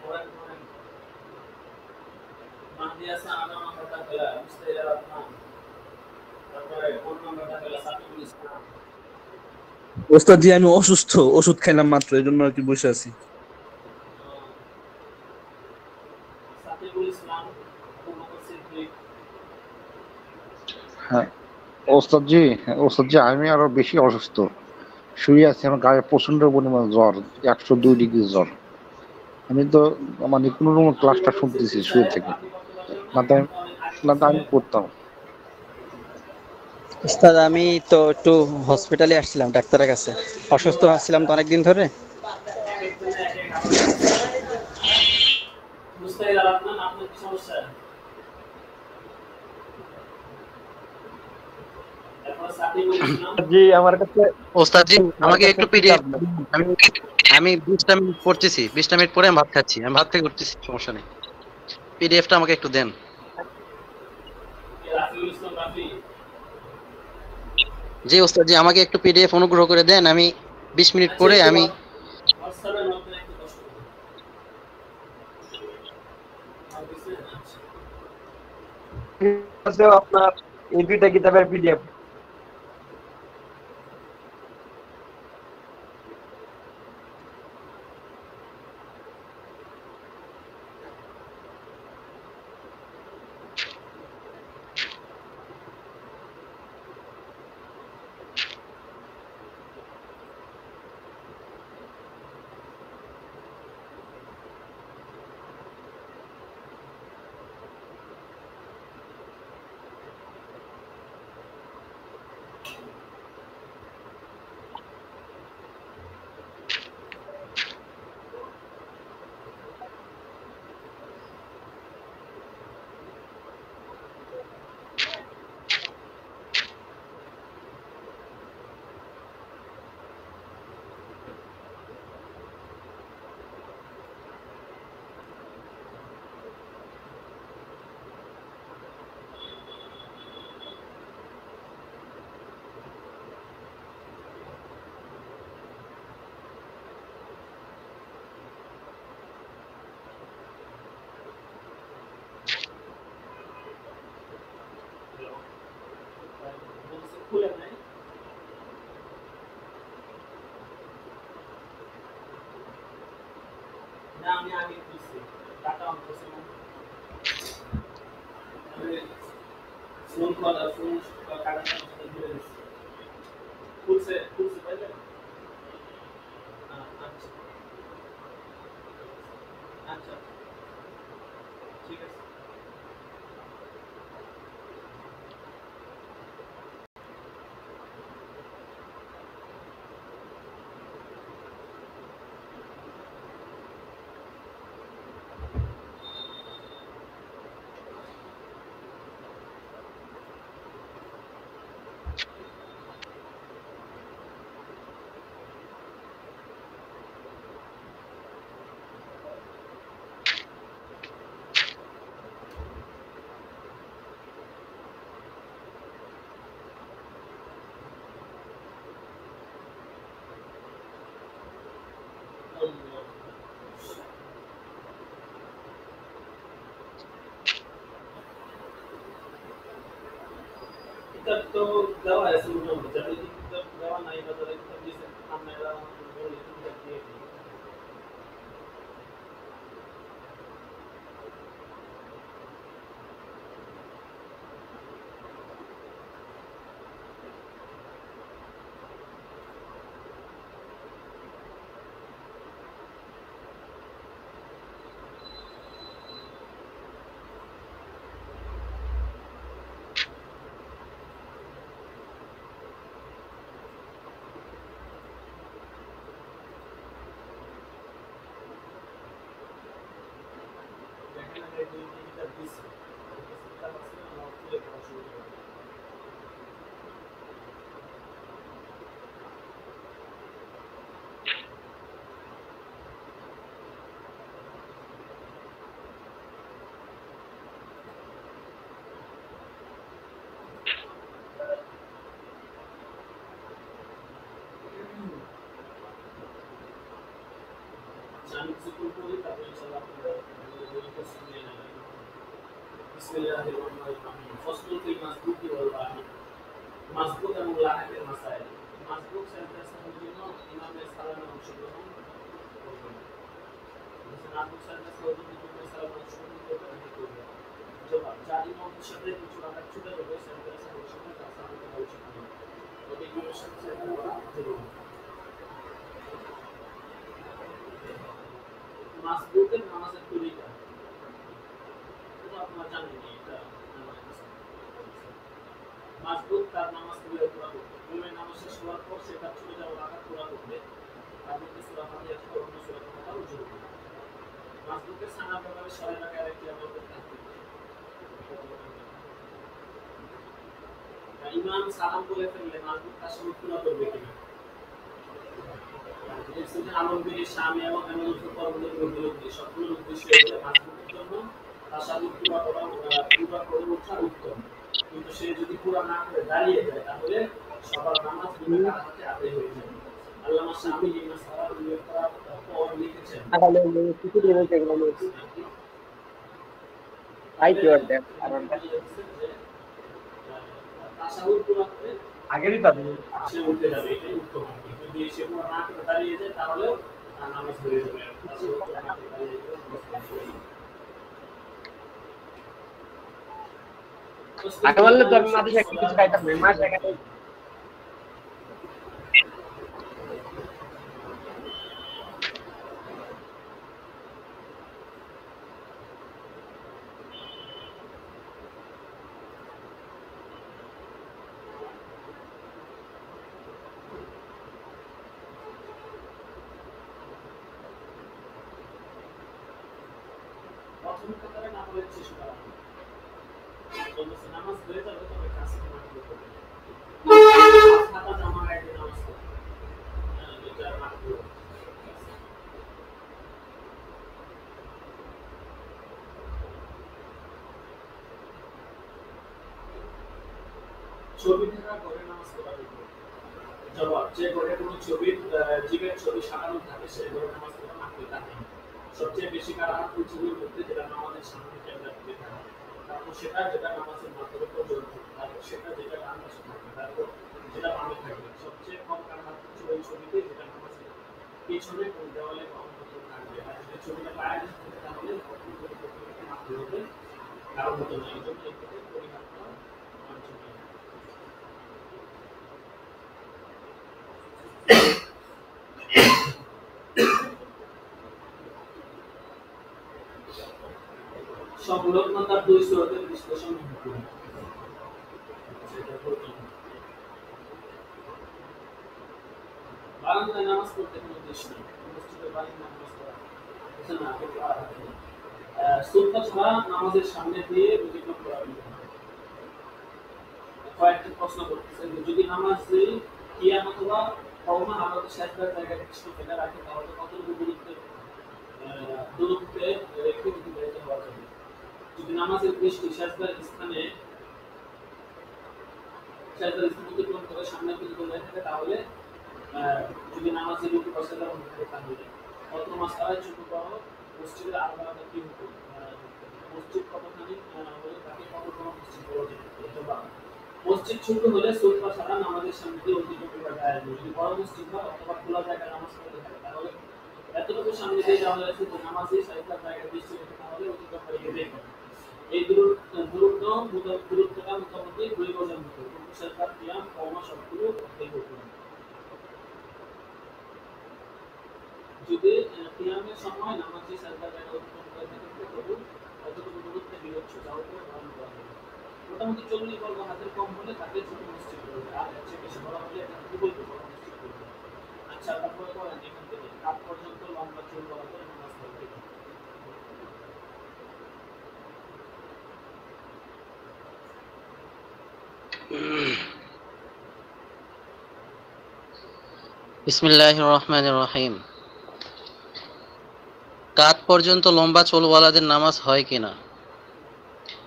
পড়েন পড়েন। মাহদিয়া সানা নাম্বারটা পেলা, মুস্তাইরা রহমান। তারপরে কোন নাম্বারটা পেলা? সাকিবুল ইসলাম। ওস্তাদ জি আমি অসুস্থ, ওষুধ খাইলাম মাত্র, এই জন্য আর কি বসে আছি। সাকিবুল ইসলাম, আবু বকর সিদ্দিক। হ্যাঁ ওস্তাদ জি আমি আরো বেশি অসুস্থ, শুয়ে আছি, আমার গায়ে প্রচন্ড পরিমাণ জ্বর, 102 ডিগ্রি জ্বর। আমি তো মানে কোনো রকম ক্লাসটা আবু বকর শুনতেছি সিদ্দিক শুয়ে সাহেব, থেকে, আপনি করতে পারবেন না? না তাই আপনি তো অনেক আগে না তাই আমি ছিলেন। করতাম। উস্তাদ আমি তো একটু হসপিটালে আসছিলাম ডাক্তারের কাছে, অসুস্থ ছিলাম তো অনেকদিন ধরে। একেক জনে একেক আপনার সমস্যা। মুস্তাইরা রহমান, আপনার কি সমস্যা? তারপর সাকিবুল ইসলাম। জি আমার কাছে ওস্তাদ জি আমার আমাকে কাছে একটু কিতাব পিডিএফ, নেই। আমি আমি 20টা মিনিট পড়তেছি, 20টা মিনিট পরে আমি ভাত খাচ্ছি, আমি ভাত খেয়ে করতেছি, সমস্যা নেই। পিডিএফটা আমাকে একটু দেন। রাফিউল ইসলাম রাফি। জি ওস্তাদ জি আমাকে একটু পিডিএফ অনুগ্রহ করে দেন, আমি 20 মিনিট আচ্ছা পরে একটু আমি হোয়াটসঅ্যাপের মাধ্যমে একটু কষ্ট করুন। আর কিছু না? আচ্ছা। কাছেও আপনার এই দুইটা কিতাবের পিডিএফ। বলছে খুলে নাই। না আমি আগে খুলছি, ডাটা অন করছিলাম। আমি ফোন কল ফোন কাটার সাথে সাথে খুলে দিচ্ছি। খুলছে তাই না? আচ্ছা আচ্ছা ঠিক আছে। কিতাব তো দেওয়া আছে মোটামুটি, যাদের কিতাব দেওয়া নাই বা যাদের কিতাব দিয়েছে আপনারা আমাকে বলে কিতাব দিয়ে দিন। দিচ্ছি কিতাব আছে আমরা খুলে পড়া শুরু করব জানি কিছু করি তারপর ইনশাআল্লাহ আপনারা বইটা শুনিয়ে নেবেন বিসমিল্লাহির রহমানির রহিম ফসলুল ফিল মাসবুকি ওয়াল লাহিক মাসবুক এবং লাহিকের মাসাইল মাসবুক সেন্টেন্সের জন্য ইমামের সালামের অংশগ্রহণ করবেন মাসবুক সেন্টেন্সের জন্য ইমামের সালামের অংশগ্রহণ করবেন জবাব যা ইমামের সাথে কিছু আঘাত ছুটে যাবে সেন্টেন্সের অংশগ্রহণ তার সালামের উচিত নয় তবে ইমামের সাথে সেটা করা জরুরি মাসবুকের নামাজের তরিকা এটা আপনারা জানেন এটা মাসবুক তার নামাজ কিভাবে পুরা করবে ইমামের নামাজ শেষ হওয়ার পর সে তার ছুটে যাওয়া রাকাত পুরা করবে তার মধ্যে সূরা ফাতিহা সহ অন্য সূরা পড়া উচিত মাসবুকের সানা ব্যাপারে সরাই রাখা একটি আমাদের থাকবে ইমাম সালাম বলে ফেললে মাসবুক তার সঙ্গে পুরা করবে কিনা এসে আলমগীর শামী এবং এমনকি পরবর্তী উদ্দেশ্য সবগুলো উদ্দেশ্য হচ্ছে মাসবুকের জন্য তাশাহুদ পুরা করে ওঠা উত্তম কিন্তু সে যদি পুরা না করে দাঁড়িয়ে যায় তাহলে সবার নামাজ বিনা কারণে আদায় হয়ে যাবে আল্লামা শামী এই মাসআলা উল্লেখ করার পর লিখেছেন তাহলে কিছু দিন হয়েছে এগুলো বলছি আই কি আর দেখ কারণটা তাশাহুদ পুরা করে আগেরই পাবে সে উঠে যাবে এটা উত্তম যদি সে পুরা না করে দাঁড়িয়ে যায় তাহলে নামাজ হয়ে যাবে তাশাহুদ পুরা না করে দাঁড়িয়ে যাবে আগে বললে তো আমি মাঝে একটা কিছু খাইতাম না মাছ দেখাতে প্রথম কাতারে নামাজের শেষ করা যখন নামাজ হয়ে যাবে তবে কাজ করতে হবে খাতা জমা রাখতে নামাজ পড়তে এটা মাত্র ছবি থাকা ঘরে নামাজ পড়া যাবে জবাব যে ঘরে কোনো ছবির জীবের ছবি সাজানো থাকে সেই ঘরে নামাজ পড়া মাত্র থাকে সবচেয়ে বেশি কারাহাত ওই ছবির মধ্যে যেটা নামাজের সামনে ক্যামেরা দিতে থাকে তারপর সেটা যেটা নামাজের মাধ্যমে পর্যন্ত তারপর সেটা যেটা ডান পাশে থাকে তারপর যেটা বামে থাকবে সবচেয়ে কম কারাহাত হচ্ছে ওই ছবিতে যেটা নামাজের পিছনে কোন দেওয়ালে কম মতো থাকবে আর যদি ছবিটা বাইরে থাকে তাহলে মাত্র হবে কারণ হতো না এই জন্য এটাকে পরিহার করা বাঞ্ছনীয় সংলগ্নতার দুই সূরাতের বিশ্লেষণ করুন সেটা প্রথম বারান্দায় নামাজ পড়তে কোনো উদ্দেশ্য নেই মসজিদে বারান্দায় নামাজ পড়া এটা না কিন্তু আর সুন্নাত ছাড়া নামাজের সামনে দিয়ে অতিক্রম করা হবে কয়েকটি প্রশ্ন করতেছে যদি নামাজে কিয়াম অথবা কওমা আমাদের সাজদার জায়গা কিছু ফেলে রাখে তাহলে কতটুকু দূরত্বে রেখে অতিবাহিত হওয়া যাবে যদি নামাজের দৃষ্টি সাজদার স্থানে অতিক্রম করে সামনে দিকে চলে থাকে তাহলে যদি নামাজের রুকু বসাতে হবে তাহলে কত মাসআলায় ছোট বড় মসজিদের আলাদা কি হতো মসজিদ কতখানি হলে তাকে কত বড় মসজিদ বলা যেত অথবা মসজিদ ছোট হলে সুন্নাত ছাড়া নামাজের সামনে দিয়ে অতিক্রম করা যায় যদি বড় মসজিদ হয় অথবা খোলা জায়গায় নামাজ পড়তে থাকে তাহলে এতটুকু সামনে দিয়ে যাওয়া হয়েছে যে নামাজের সাইডটার জায়গায় দৃষ্টি রেখে তাহলে অতিক্রম করে গেলে এই দূরত্বটা মোটামুটি 2 গজের মতো সাজদার কিয়াম কওমা সবগুলো এই করতে যদি কিয়ামের সময় নামাজে সাজদার জায়গা অতিক্রম করে থাকে তবে কতটুকু দূরত্বে বিরোধ যাও করে পালন করা হবে মোটামুটি 40 বর্গ হাতের কম হলে তাকে ছোট মসজিদ বলবে আর এর চেয়ে বেশি বড় হলে এটা কি বলবে বড় মসজিদ বলবে আচ্ছা তারপরে করেন এখান থেকে কাপ পর্যন্ত লম্বা চুল বড় করে নামাজ পড়তে বিসমিল্লাহির রহমানির রহিম। কাত পর্যন্ত লম্বা চুলওয়ালাদের নামাজ হয় কিনা?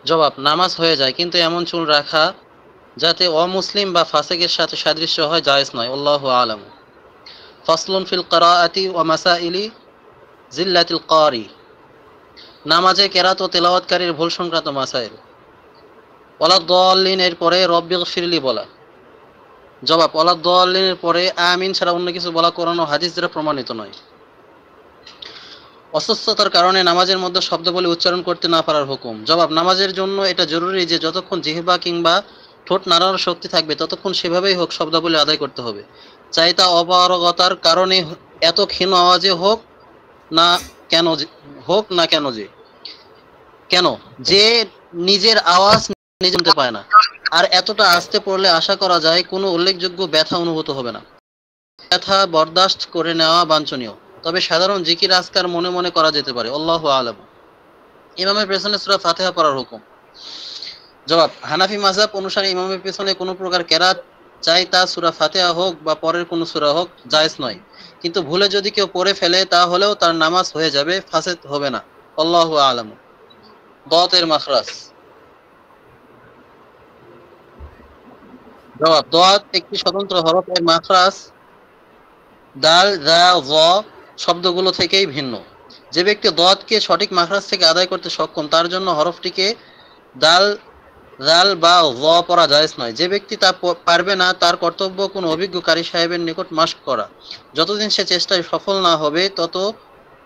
জবাব, নামাজ হয়ে যায়, কিন্তু এমন চুল রাখা যাতে অমুসলিম বা ফাসিকের সাথে সাদৃশ্য হয় জায়েজ নয়। আল্লাহু আলাম। ফাসলুন ফিল কিরাআতি ওয়া মাসাইলি জিল্লাতিল কারি। নামাজে কেরাত ও তেলাওয়াতকারীর ভুল সংক্রান্ত মাসাইল। ওয়ালা দাল্লিন এর পরে রব্বিগফিরলি বলা। জবাব, ওয়ালা দাল্লিন এর পরে আমিন ছাড়া অন্য কিছু বলা কোরআন ও হাদিস দ্বারা প্রমাণিত নয়। অসুস্থতার কারণে নামাজের মধ্যে শব্দ বলে উচ্চারণ করতে না পারার হুকুম। জবাব, নামাজের জন্য এটা জরুরি যে যতক্ষণ জিহ্বা কিংবা ঠোঁট নাড়ানোর শক্তি থাকবে ততক্ষণ সেভাবেই হোক শব্দাবলী আদায় করতে হবে, চাই তা অপারগতার কারণে এত ক্ষীণ আওয়াজে হোক না কেন কেন যে নিজের আওয়াজ নিজে শুনতে পায় না, আর এতটা আস্তে পড়লে আশা করা যায় কোনো উল্লেখযোগ্য ব্যথা অনুভূত হবে না। ব্যথা বরদাস্ত করে নেওয়া বাঞ্ছনীয়, তবে সাধারণ জিকির আজকার মনে মনে করা যেতে পারে। আল্লাহু আলাম। ইমামের পেছনে সূরা ফাতিহা পড়ার হুকুম। জবাব, হানাফি মাযহাব অনুসারে ইমামের পেছনে কোনো প্রকার কেরাত, চাই তা সূরা ফাতিহা হোক বা পরের কোনো সূরা হোক, জায়েজ নয়, কিন্তু ভুলে যদি কেউ পড়ে ফেলে তাহলেও তার নামাজ হয়ে যাবে, ফাসেদ হবে না। আল্লাহু আলাম। দতের মাখরাজ। জবাব, দত একটি স্বতন্ত্র হরফ, এর মাখরাজ দাল, যা, য শব্দগুলো থেকেই ভিন্ন। যে ব্যক্তি দতকে সঠিক মাখরাজ থেকে আদায় করতে সক্ষম তার জন্য হরফটিকে দাল, জাল বা য পড়া জায়েজ নয়। যে ব্যক্তি তা পারবে না তার কর্তব্য কোনো অভিজ্ঞ কারি সাহেবের নিকট মাস্ক করা। যতদিন সে চেষ্টায় সফল না হবে তত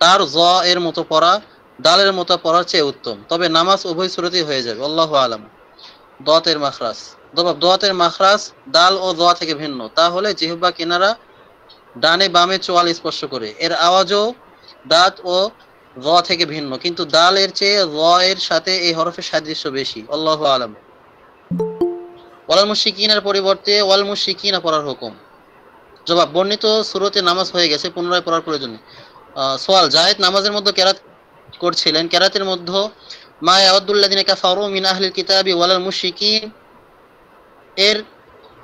তার য এর মতো পড়া দালের মতো পড়ার চেয়ে উত্তম, তবে নামাজ উভয় সূরতেই হয়ে যাবে। আল্লাহু আলাম। দতের মাখরাজ। জবাব, দতের মাখরাজ দাল ও য থেকে ভিন্ন, তা হলে জিহ্বা কিনারা ডানে বামে চোয়াল স্পর্শ করে। এর আওয়াজও দাঁত ও য থেকে ভিন্ন, কিন্তু দাল এর চেয়ে য এর সাথে এই হরফের সাদৃশ্য বেশি। আল্লাহু আলাম। ওয়াল মুশরিকিনের পরিবর্তে ওয়াল মুশরিকিনা পড়ার হুকুম। জবাব, বর্ণিত সূরতে নামাজ হয়ে গেছে, পুনরায় পড়ার প্রয়োজন নেই। সোয়াল, জায়েদ নামাজের মধ্যে কেরাত করছিলেন, কেরাতের মধ্যে মা ইয়াউদ্দুল্লাযিনা কাফারু মিন আহলিল কিতাবি ওয়াল মুশরিকিন এর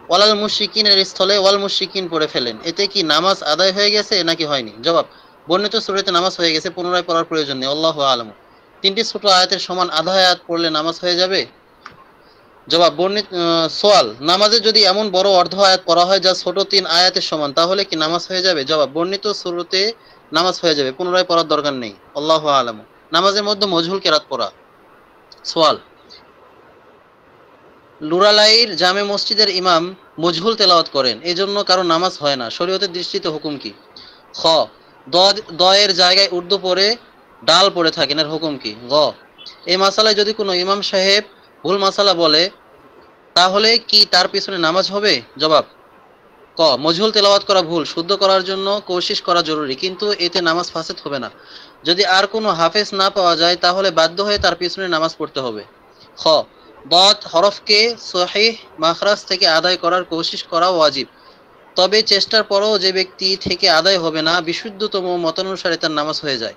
ওয়ালাল মুশরিকিনের স্থলে ওয়াল মুশরিকিন পড়ে ফেলেন, এতে কি নামাজ আদায় হয়ে গেছে নাকি হয়নি? জবাব, বর্ণিত সূরাতে নামাজ হয়ে গেছে, পুনরায় পড়ার প্রয়োজন নেই। আল্লাহু আলাম। তিনটি ছোট আয়াতের সমান আধা আয়াত পড়লে নামাজ হয়ে যাবে? জবাব, সোয়াল, নামাজে যদি এমন বড় অর্ধ আয়াত পড়া হয় যা ছোট 3 আয়াতের সমান, তাহলে কি নামাজ হয়ে যাবে? জবাব, বর্ণিত সূরাতে নামাজ হয়ে যাবে, পুনরায় পড়ার দরকার নেই। আল্লাহু আলাম। নামাজের মধ্যে মজহুল কেরাত পড়া। সোয়াল, লুরালাইর জামে মসজিদের ইমাম মজহুল তেলাওয়াত করেন, এজন্য কারো নামাজ হয় না, শরীয়তের দৃষ্টিতে হুকুম কি? খ, দ এর জায়গায় উর্দু পড়ে ডাল পড়ে থাকেন, এর হুকুম কি? গ, এই মাসালায় যদি কোনো ইমাম সাহেব ভুল মাসালা বলে তাহলে কি তার পিছনে নামাজ হবে? জবাব, ক, মজহুল তেলাওয়াত করা ভুল, শুদ্ধ করার জন্য কোশিশ করা জরুরি, কিন্তু এতে নামাজ ফাসেদ হবে না। যদি আর কোনো হাফেজ না পাওয়া যায় তাহলে বাধ্য হয়ে তার পিছনে নামাজ পড়তে হবে। খ, দত হরফকে সহিহ মাখরাজ থেকে আদায় করার কোশিশ করা ওয়াজিব, তবে চেষ্টার পরেও যে ব্যক্তি থেকে আদায় হবে না, বিশুদ্ধতম মতানুসারে তার নামাজ হয়ে যায়।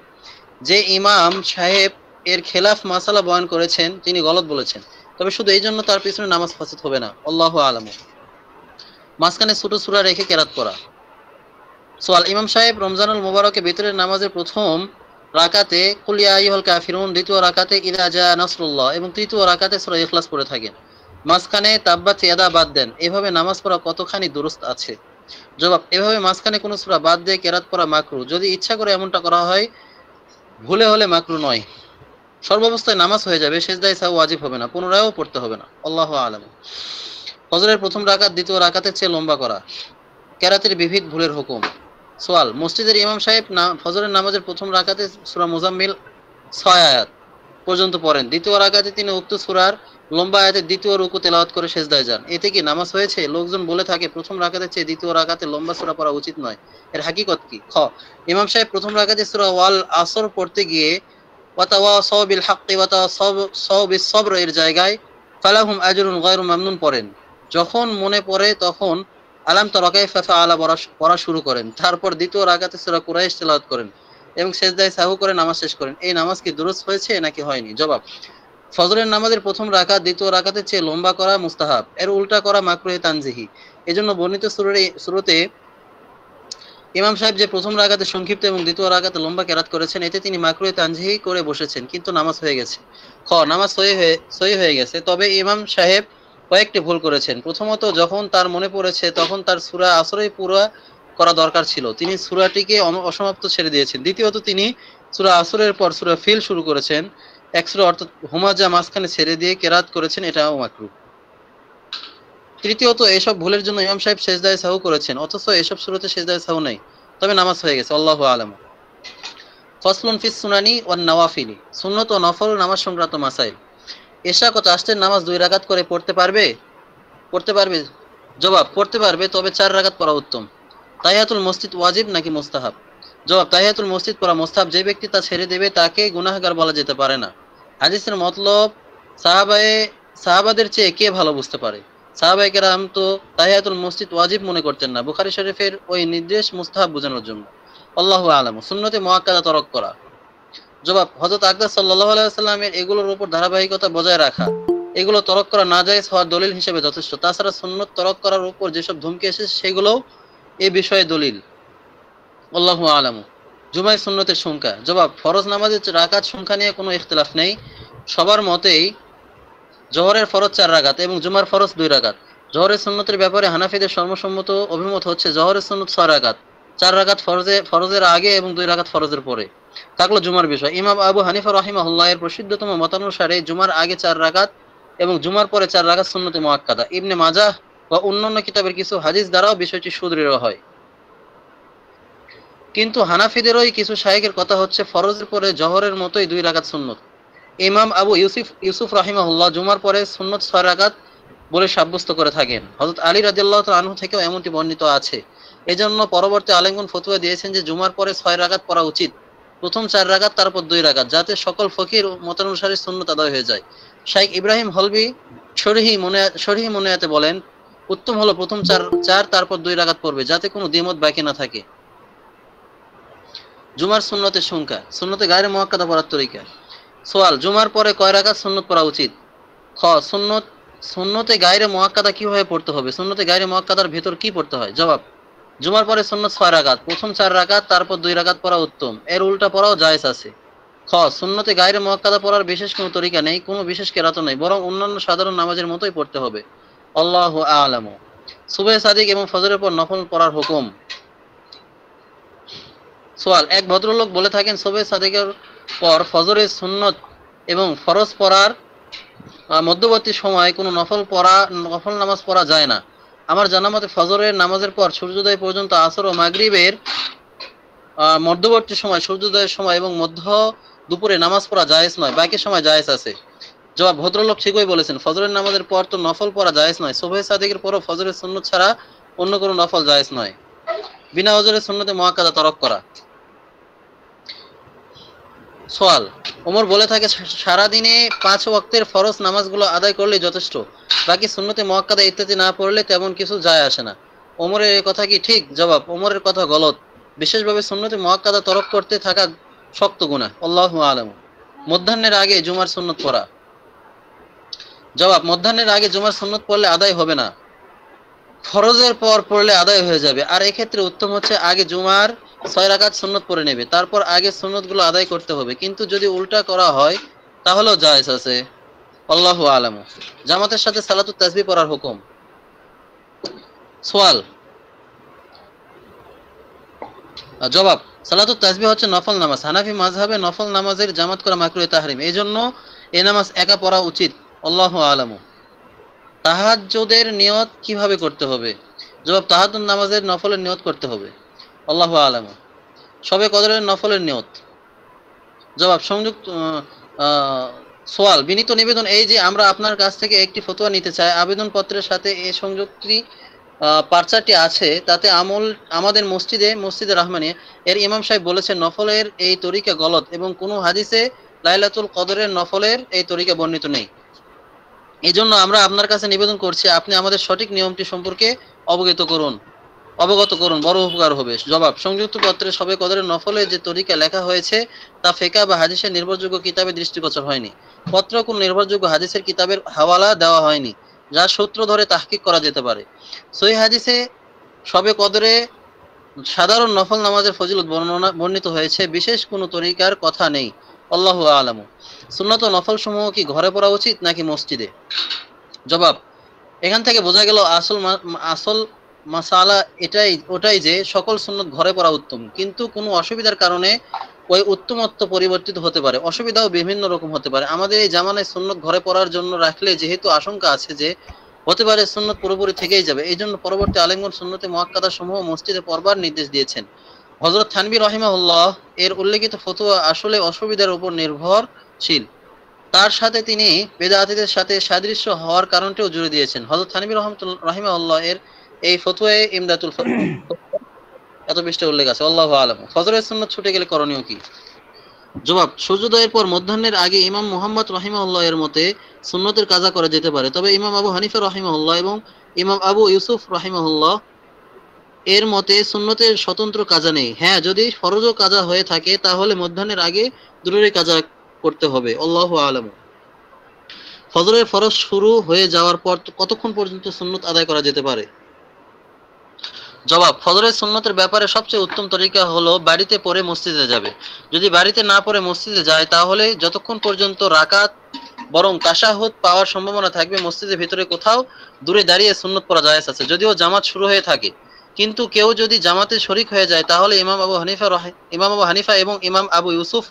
যে ইমাম সাহেব এর খেলাফ মাসালা বয়ান করেছেন তিনি গলত বলেছেন, তবে শুধু এই জন্য তার পিছনে নামাজ ফাসেদ হবে না। আল্লাহু আলাম। মাঝখানে ছোট সূরা রেখে কেরাত পড়া। সোয়াল, ইমাম সাহেব রমজানুল মুবারকে ভিতরের নামাজের প্রথম রাকাতে কুল ইয়া আইয়ুহাল কাফিরুন, দ্বিতীয় রাকাতে ইযা জা নাসরুল্লাহ এবং তৃতীয় রাকাতে সূরা ইখলাস পড়ে থাকেন, মাঝখানে তাব্বাত ইয়াদা বাদ দেন, এভাবে নামাজ পড়া কতখানি দুরুস্ত আছে? জবাব, এভাবে মাঝখানে কোনো সূরা বাদ দিয়ে কেরাত পড়া মাকরু, যদি ইচ্ছা করে এমনটা করা হয়, ভুলে হলে মাকরু নয়। সর্বাবস্থায় নামাজ হয়ে যাবে, সিজদায়ে সাহু ওয়াজিব হবে না, পুনরায়ও পড়তে হবে না। আল্লাহু আলাম। ফজরের প্রথম রাকাত দ্বিতীয় রাকাতের চেয়ে লম্বা করা, কেরাতের বিবিধ ভুলের হুকুম। সোয়াল, মসজিদের ইমাম সাহেব ফজরের নামাজের প্রথম রাকাতে সূরা মুজাম্মিল 6 আয়াত পর্যন্ত পড়েন, দ্বিতীয় রাকাতে তিনি উক্ত সূরার লম্বা আয়াতের দ্বিতীয় রুকু তেলাওয়াত করে সিজদায় যান, এতে কি নামাজ হয়েছে? লোকজন বলে থাকে প্রথম রাকাতের চেয়ে দ্বিতীয় রাকাতে লম্বা সূরা পড়া উচিত নয়, এর হাকিকত কি? খ, ইমাম সাহেব প্রথম রাকাতে সূরা ওয়াল আসর পড়তে গিয়ে ওয়াতাওয়াসাউ বিল হাক্কি ওয়াতাওয়াসাউ বিস সবর এর জায়গায় ফালাহুম আজরুন গায়রু মামনুন পড়েন, যখন মনে পড়ে তখন আলাম তারা কাইফা ফাআলা পড়া শুরু করেন, তারপর দ্বিতীয় রাকাতে সূরা কুরাইশ তেলাওয়াত করেন এবং সিজদায়ে সাহু করে নামাজ শেষ করেন, এই নামাজ কি দুরুস্ত হয়েছে নাকি হয়নি? জবাব, ফজরের নামাজের প্রথম রাকাত দ্বিতীয় রাকাতের চেয়ে লম্বা করা মুস্তাহাব, এর উল্টা করা মাকরুহে তানজিহি, এজন্য বর্ণিত সূরাতে ইমাম সাহেব যে প্রথম রাকাতে সংক্ষিপ্ত এবং দ্বিতীয় রাকাতে লম্বা কেরাত করেছেন, এতে তিনি মাকরুহে তানজিহি করে বসেছেন, কিন্তু নামাজ হয়ে গেছে। খ, নামাজ সহি হয়ে গেছে, তবে ইমাম সাহেব কয়েকটি ভুল করেছেন। প্রথমত, যখন তার মনে পড়েছে তখন তার সূরা আসরই পুরা করা দরকার ছিল, তিনি সূরাটিকে অসমাপ্ত ছেড়ে দিয়েছেন। দ্বিতীয়ত, তিনি সূরা আসরের পর সূরা ফিল শুরু করেছেন, এক সূরা অর্থাৎ হুমাজা মাঝখানে ছেড়ে দিয়ে কেরাত করেছেন, এটাও মাকরুহ। তৃতীয়ত, এসব ভুলের জন্য ইমাম সাহেব সেজদায়ে সাহু করেছেন, অথচ এসব সূরাতে সেজদায়ে সাহু নাই, তবে নামাজ হয়ে গেছে। আল্লাহু আলাম। ফসলুন ফিস সুনানি ওয়ান নওয়াফিলি, সুন্নত ও নফল নামাজ সংক্রান্ত মাসাইল। এশা ও চাশতের নামাজ 2 রাকাত করে পড়তে পারবে? জবাব, পড়তে পারবে, তবে 4 রাকাত পড়া উত্তম। তাহিয়াতুল মসজিদ ওয়াজিব নাকি মুস্তাহাব? জবাব, তাহিয়াতুল মসজিদ পড়া মুস্তাহাব। যে ব্যক্তি তা ছেড়ে দেবে তাকে গুনাহগার বলা যেতে পারে না। হাদিসের মতলব সাহাবাদের চেয়ে কে ভালো বুঝতে পারে? সাহাবায়ে কেরাম তো তাহিয়াতুল মসজিদ ওয়াজিব মনে করতেন না, বুখারী শরীফের ওই নির্দেশ মুস্তাহাব বোঝানোর জন্য। আল্লাহু আ'লাম। সুন্নতে মুআক্কাদা তরক করা। জবাব, হযরত আকরাম সাল্লাল্লাহু আলাইহি ওয়াসাল্লামের এগুলোর উপর ধারাবাহিকতা বজায় রাখা, এগুলো তরক করা নাজায়েজ হওয়ার দলিল হিসেবে যথেষ্ট। তাছাড়া সুন্নত তরক করার উপর যেসব ধমকি এসেছে সেগুলোও এ বিষয়ে দলিল। আল্লাহু আ'লাম। জুমায় সুন্নতের সংখ্যা। জবাব, ফরজ নামাজের রাকাত সংখ্যা নিয়ে কোনো ইখতিলাফ নেই। সবার মতেই জোহরের ফরজ 4 রাকাত এবং জুমার ফরজ 2 রাকাত। জোহরের সুন্নতের ব্যাপারে হানাফিদের সর্বসম্মত অভিমত হচ্ছে জোহরের সুন্নত 6 রাকাত, 4 রাকাত ফরজের আগে এবং 2 রাকাত ফরজের পরে। থাকলো জুমার বিষয়। ইমাম আবু হানিফা রাহিমাহুল্লাহ এর প্রসিদ্ধতম মতানুসারে জুমার আগে 4 রাকাত এবং জুমার পরে 4 রাকাত সুন্নতে মুআক্কাদা। ইবনে মাজাহ বা অন্যান্য কিতাবের কিছু হাদিস দ্বারাও বিষয়টি সুদৃঢ় হয়। কিন্তু হানাফিদেরই কিছু শায়েখের কথা হচ্ছে ফরজের পরে জোহরের মতোই 2 রাকাত সুন্নত। ইমাম আবু ইউসুফ রাহিমাহুল্লাহ জুমার পরে সুন্নত 6 রাকাত বলে সাব্যস্ত করে থাকেন। হযরত আলী রাদিয়াল্লাহু তাআলা আনহু থেকেও এমনটি বর্ণিত আছে। এজন্য পরবর্তী আলেমগণ ফতোয়া দিয়েছেন যে জুমার পরে 6 রাকাত পড়া উচিত, প্রথম 4 রাকাত তারপর 2 রাকাত, যাতে সকল ফকির মতানুসারে সুন্নত আদায় হয়ে যায়। শাইখ ইব্রাহিম হলবি শরহি মুনিয়াতে বলেন, উত্তম হলো প্রথম 4 তারপর 2 রাকাত পড়বে, যাতে কোনো দ্বিমত বাকি না থাকে। জুমার সুন্নতের সংখ্যা। সুন্নতে গায়রে মুআক্কাদা পড়ার তরিকা। সওয়াল, জুমার পরে কয় রাকাত সুন্নত পড়া উচিত? খ, সুন্নতে গায়রে মুআক্কাদা কিভাবে পড়তে হবে? সুন্নতে গায়রে মুআক্কাদার ভেতর কি পড়তে হয়? জবাব, জুমার পরে সুন্নত 6 রাকাত, প্রথম 4 রাকাত তারপর 2 রাকাত পড়া উত্তম, এর উল্টা পড়াও জায়েজ আছে। খ, সুন্নতে গায়রে মুআক্কাদা পড়ার বিশেষ কোনো তরিকা নেই, কোনো বিশেষ কেরাত নেই, বরং অন্যান্য সাধারণ নামাজের মতোই পড়তে হবে। আল্লাহু আ'লাম। সুবহে সাদিক এবং ফজরের পর নফল পড়ার হুকুম। সওয়াল, এক ভদ্রলোক বলে থাকেন সুবহে সাদিকের পর ফজরের সুন্নত এবং ফরজ পড়ার মধ্যবর্তী সময় কোনো নফল নামাজ পড়া যায় না। আমার জানা মতে ফজরের নামাজের পর সূর্যোদয় পর্যন্ত আসর ও মাগরিবের মধ্যবর্তী সময়, সূর্যোদয়ের সময় এবং মধ্য দুপুরে নামাজ পড়া জায়েজ নয়, বাকি সময় জায়েজ আছে। জবাব, ভদ্রলোক ঠিকই বলেছেন, ফজরের নামাজের পর তো নফল পড়া জায়েজ নয়, সুবহে সাদিকের পরও ফজরের সুন্নত ছাড়া অন্য কোনো নফল জায়েজ নয়। বিনা ওজরে সুন্নতে মুআক্কাদা তরক করা। সওয়াল, ওমর বলে থাকে সারাদিনে 5 ওয়াক্তের ফরজ নামাজগুলো আদায় করলেই যথেষ্ট, বাকি সুন্নতে মুআক্কাদা ইত্যাদি না পড়লে তেমন কিছু যায় আসে না। ওমরের এই কথা কি ঠিক? জবাব, ওমরের কথা গলত। বিশেষভাবে সুন্নতে মুআক্কাদা তরক করতে থাকা শক্ত গুনাহ। আল্লাহু আ'লাম। মধ্যাহ্নের আগে জুমার সুন্নত পড়া। জবাব, মধ্যাহ্নের আগে জুমার সুন্নত পড়লে আদায় হবে না, ফরজের পর পড়লে আদায় হয়ে যাবে। আর এই ক্ষেত্রে উত্তম হচ্ছে আগে জুমার 6 রাকাত সুন্নত পড়ে নেবে, তারপর আগে সুন্নতগুলো আদায় করতে হবে। কিন্তু যদি উল্টা করা হয় তাহলেও জায়েজ আছে। আল্লাহু আ'লাম। জামাতের সাথে সালাতুত তাসবিহ পড়ার হুকুম। সওয়াল, জবাব, সালাতুত তাসবিহ হচ্ছে নফল নামাজ। হানাফি মাযহাবে নফল নামাজের জামাত করা মাকরুহে তাহরিম, এজন্য এই নামাজ একা পড়া উচিত। আল্লাহু আ'লাম। তাহাজ্জুদের নিয়ত কিভাবে করতে হবে? জবাব, তাহাজ্জুদ নামাজের নফলের নিয়ত করতে হবে। আল্লাহু আ'লাম। শবে কদরের নফলের নিয়ত। জবাব, সওয়াল, বিনীত নিবেদন এই যে আমরা আপনার কাছ থেকে একটি ফতোয়া নিতে চাই। আবেদনপত্রের সাথে এই সংযুক্তি পার্চারটি আছে, তাতে আমাদের মসজিদে রহমানিয়া এর ইমাম সাহেব বলেছেন নফলের এই তরিকা গলত এবং কোনো হাদিসে লাইলাতুল কদরের নফলের এই তরিকা বর্ণিত নেই। এই জন্য আমরা আপনার কাছে নিবেদন করছি আপনি আমাদের সঠিক নিয়মটি সম্পর্কে অবগত করুন, বড় উপকার হবে। জবাব, সংযুক্ত পত্রে শবে কদরের নফলে যে তরিকা লেখা হয়েছে তা ফিকহ বা হাদিসের নির্ভরযোগ্য কিতাবে দৃষ্টিগোচর হয়নি। পত্র কোন নির্ভরযোগ্য হাদিসের কিতাবের হাওয়ালা দেওয়া হয়নি, যার সূত্র ধরে তাহকিক করা যেতে পারে। সহিহ হাদিসে শবে কদরে সাধারণ নফল নামাজের ফজিলত বর্ণিত হয়েছে, বিশেষ কোনো তরিকার কথা নেই। আল্লাহু আলামু। সুন্নত ও নফল সমূহ কি ঘরে পড়া উচিত নাকি মসজিদে? জবাব, এখান থেকে বোঝা গেল আসল মাসালা ওটাই যে সকল সুন্নত ঘরে পড়া উত্তম, কিন্তু কোনো অসুবিধার কারণে ওই উত্তমত্ব পরিবর্তিত হতে পারে। অসুবিধাও বিভিন্ন রকম হতে পারে। আমাদের এই জামানায় সুন্নত ঘরে পড়ার জন্য রাখলে যেহেতু আশঙ্কা আছে যে হতে পারে সুন্নত পুরোপুরি থেকেই যাবে, এই জন্য পরবর্তী আলেমগণ সুন্নতে মুআক্কাদা সমূহ মসজিদে পড়বার নির্দেশ দিয়েছেন। হযরত থানবী রাহিমাহুল্লাহ এর উল্লেখিত ফতোয়া আসলে অসুবিধার উপর নির্ভরশীল। তার সাথে তিনি বেদাতীদের সাথে সাদৃশ্য হওয়ার কারণটিও জুড়ে দিয়েছেন। হযরত থানবী রাহিমাহুল্লাহ এর এই ফতোয়ায়ে ইমদাতুল এত পৃষ্ঠে উল্লেখ আছে। আল্লাহু আলাম। ফজরের সুন্নাত ছুটে গেলে করণীয় কি? জবাব, সূর্যোদয়ের পর মধ্যাহ্নের আগে ইমাম মুহাম্মদ রাহিমাহুল্লাহ এর মতে সুন্নতের কাজা করা যেতে পারে, তবে ইমাম আবু হানিফা রাহিমাহুল্লাহ এবং ইমাম আবু ইউসুফ রাহিমাহুল্লাহ এর মতে সুন্নতের স্বতন্ত্র কাজা নেই। হ্যাঁ, যদি ফরজও কাজা হয়ে থাকে তাহলে মধ্যাহ্নের আগে দুটোরই কাজা করতে হবে। আল্লাহু আলাম। ফজরের ফরজ শুরু হয়ে যাওয়ার পর কতক্ষণ পর্যন্ত সুন্নত আদায় করা যেতে পারে? জবাব, ফজরের সুন্নতের ব্যাপারে সবচেয়ে উত্তম তরিকা হলো বাড়িতে পড়ে মসজিদে যাবে। যদি বাড়িতে না পড়ে মসজিদে যায় তাহলে যতক্ষণ পর্যন্ত রাকাত বরং তাশাহুদ পাওয়ার সম্ভাবনা থাকবে মসজিদের ভিতরে কোথাও দূরে দাঁড়িয়ে সুন্নত পড়া জায়েজ আছে, যদিও জামাত শুরু হয়ে থাকে। কিন্তু কেউ যদি জামাতে শরিক হয়ে যায় তাহলে ইমাম আবু হানিফা এবং ইমাম আবু ইউসুফ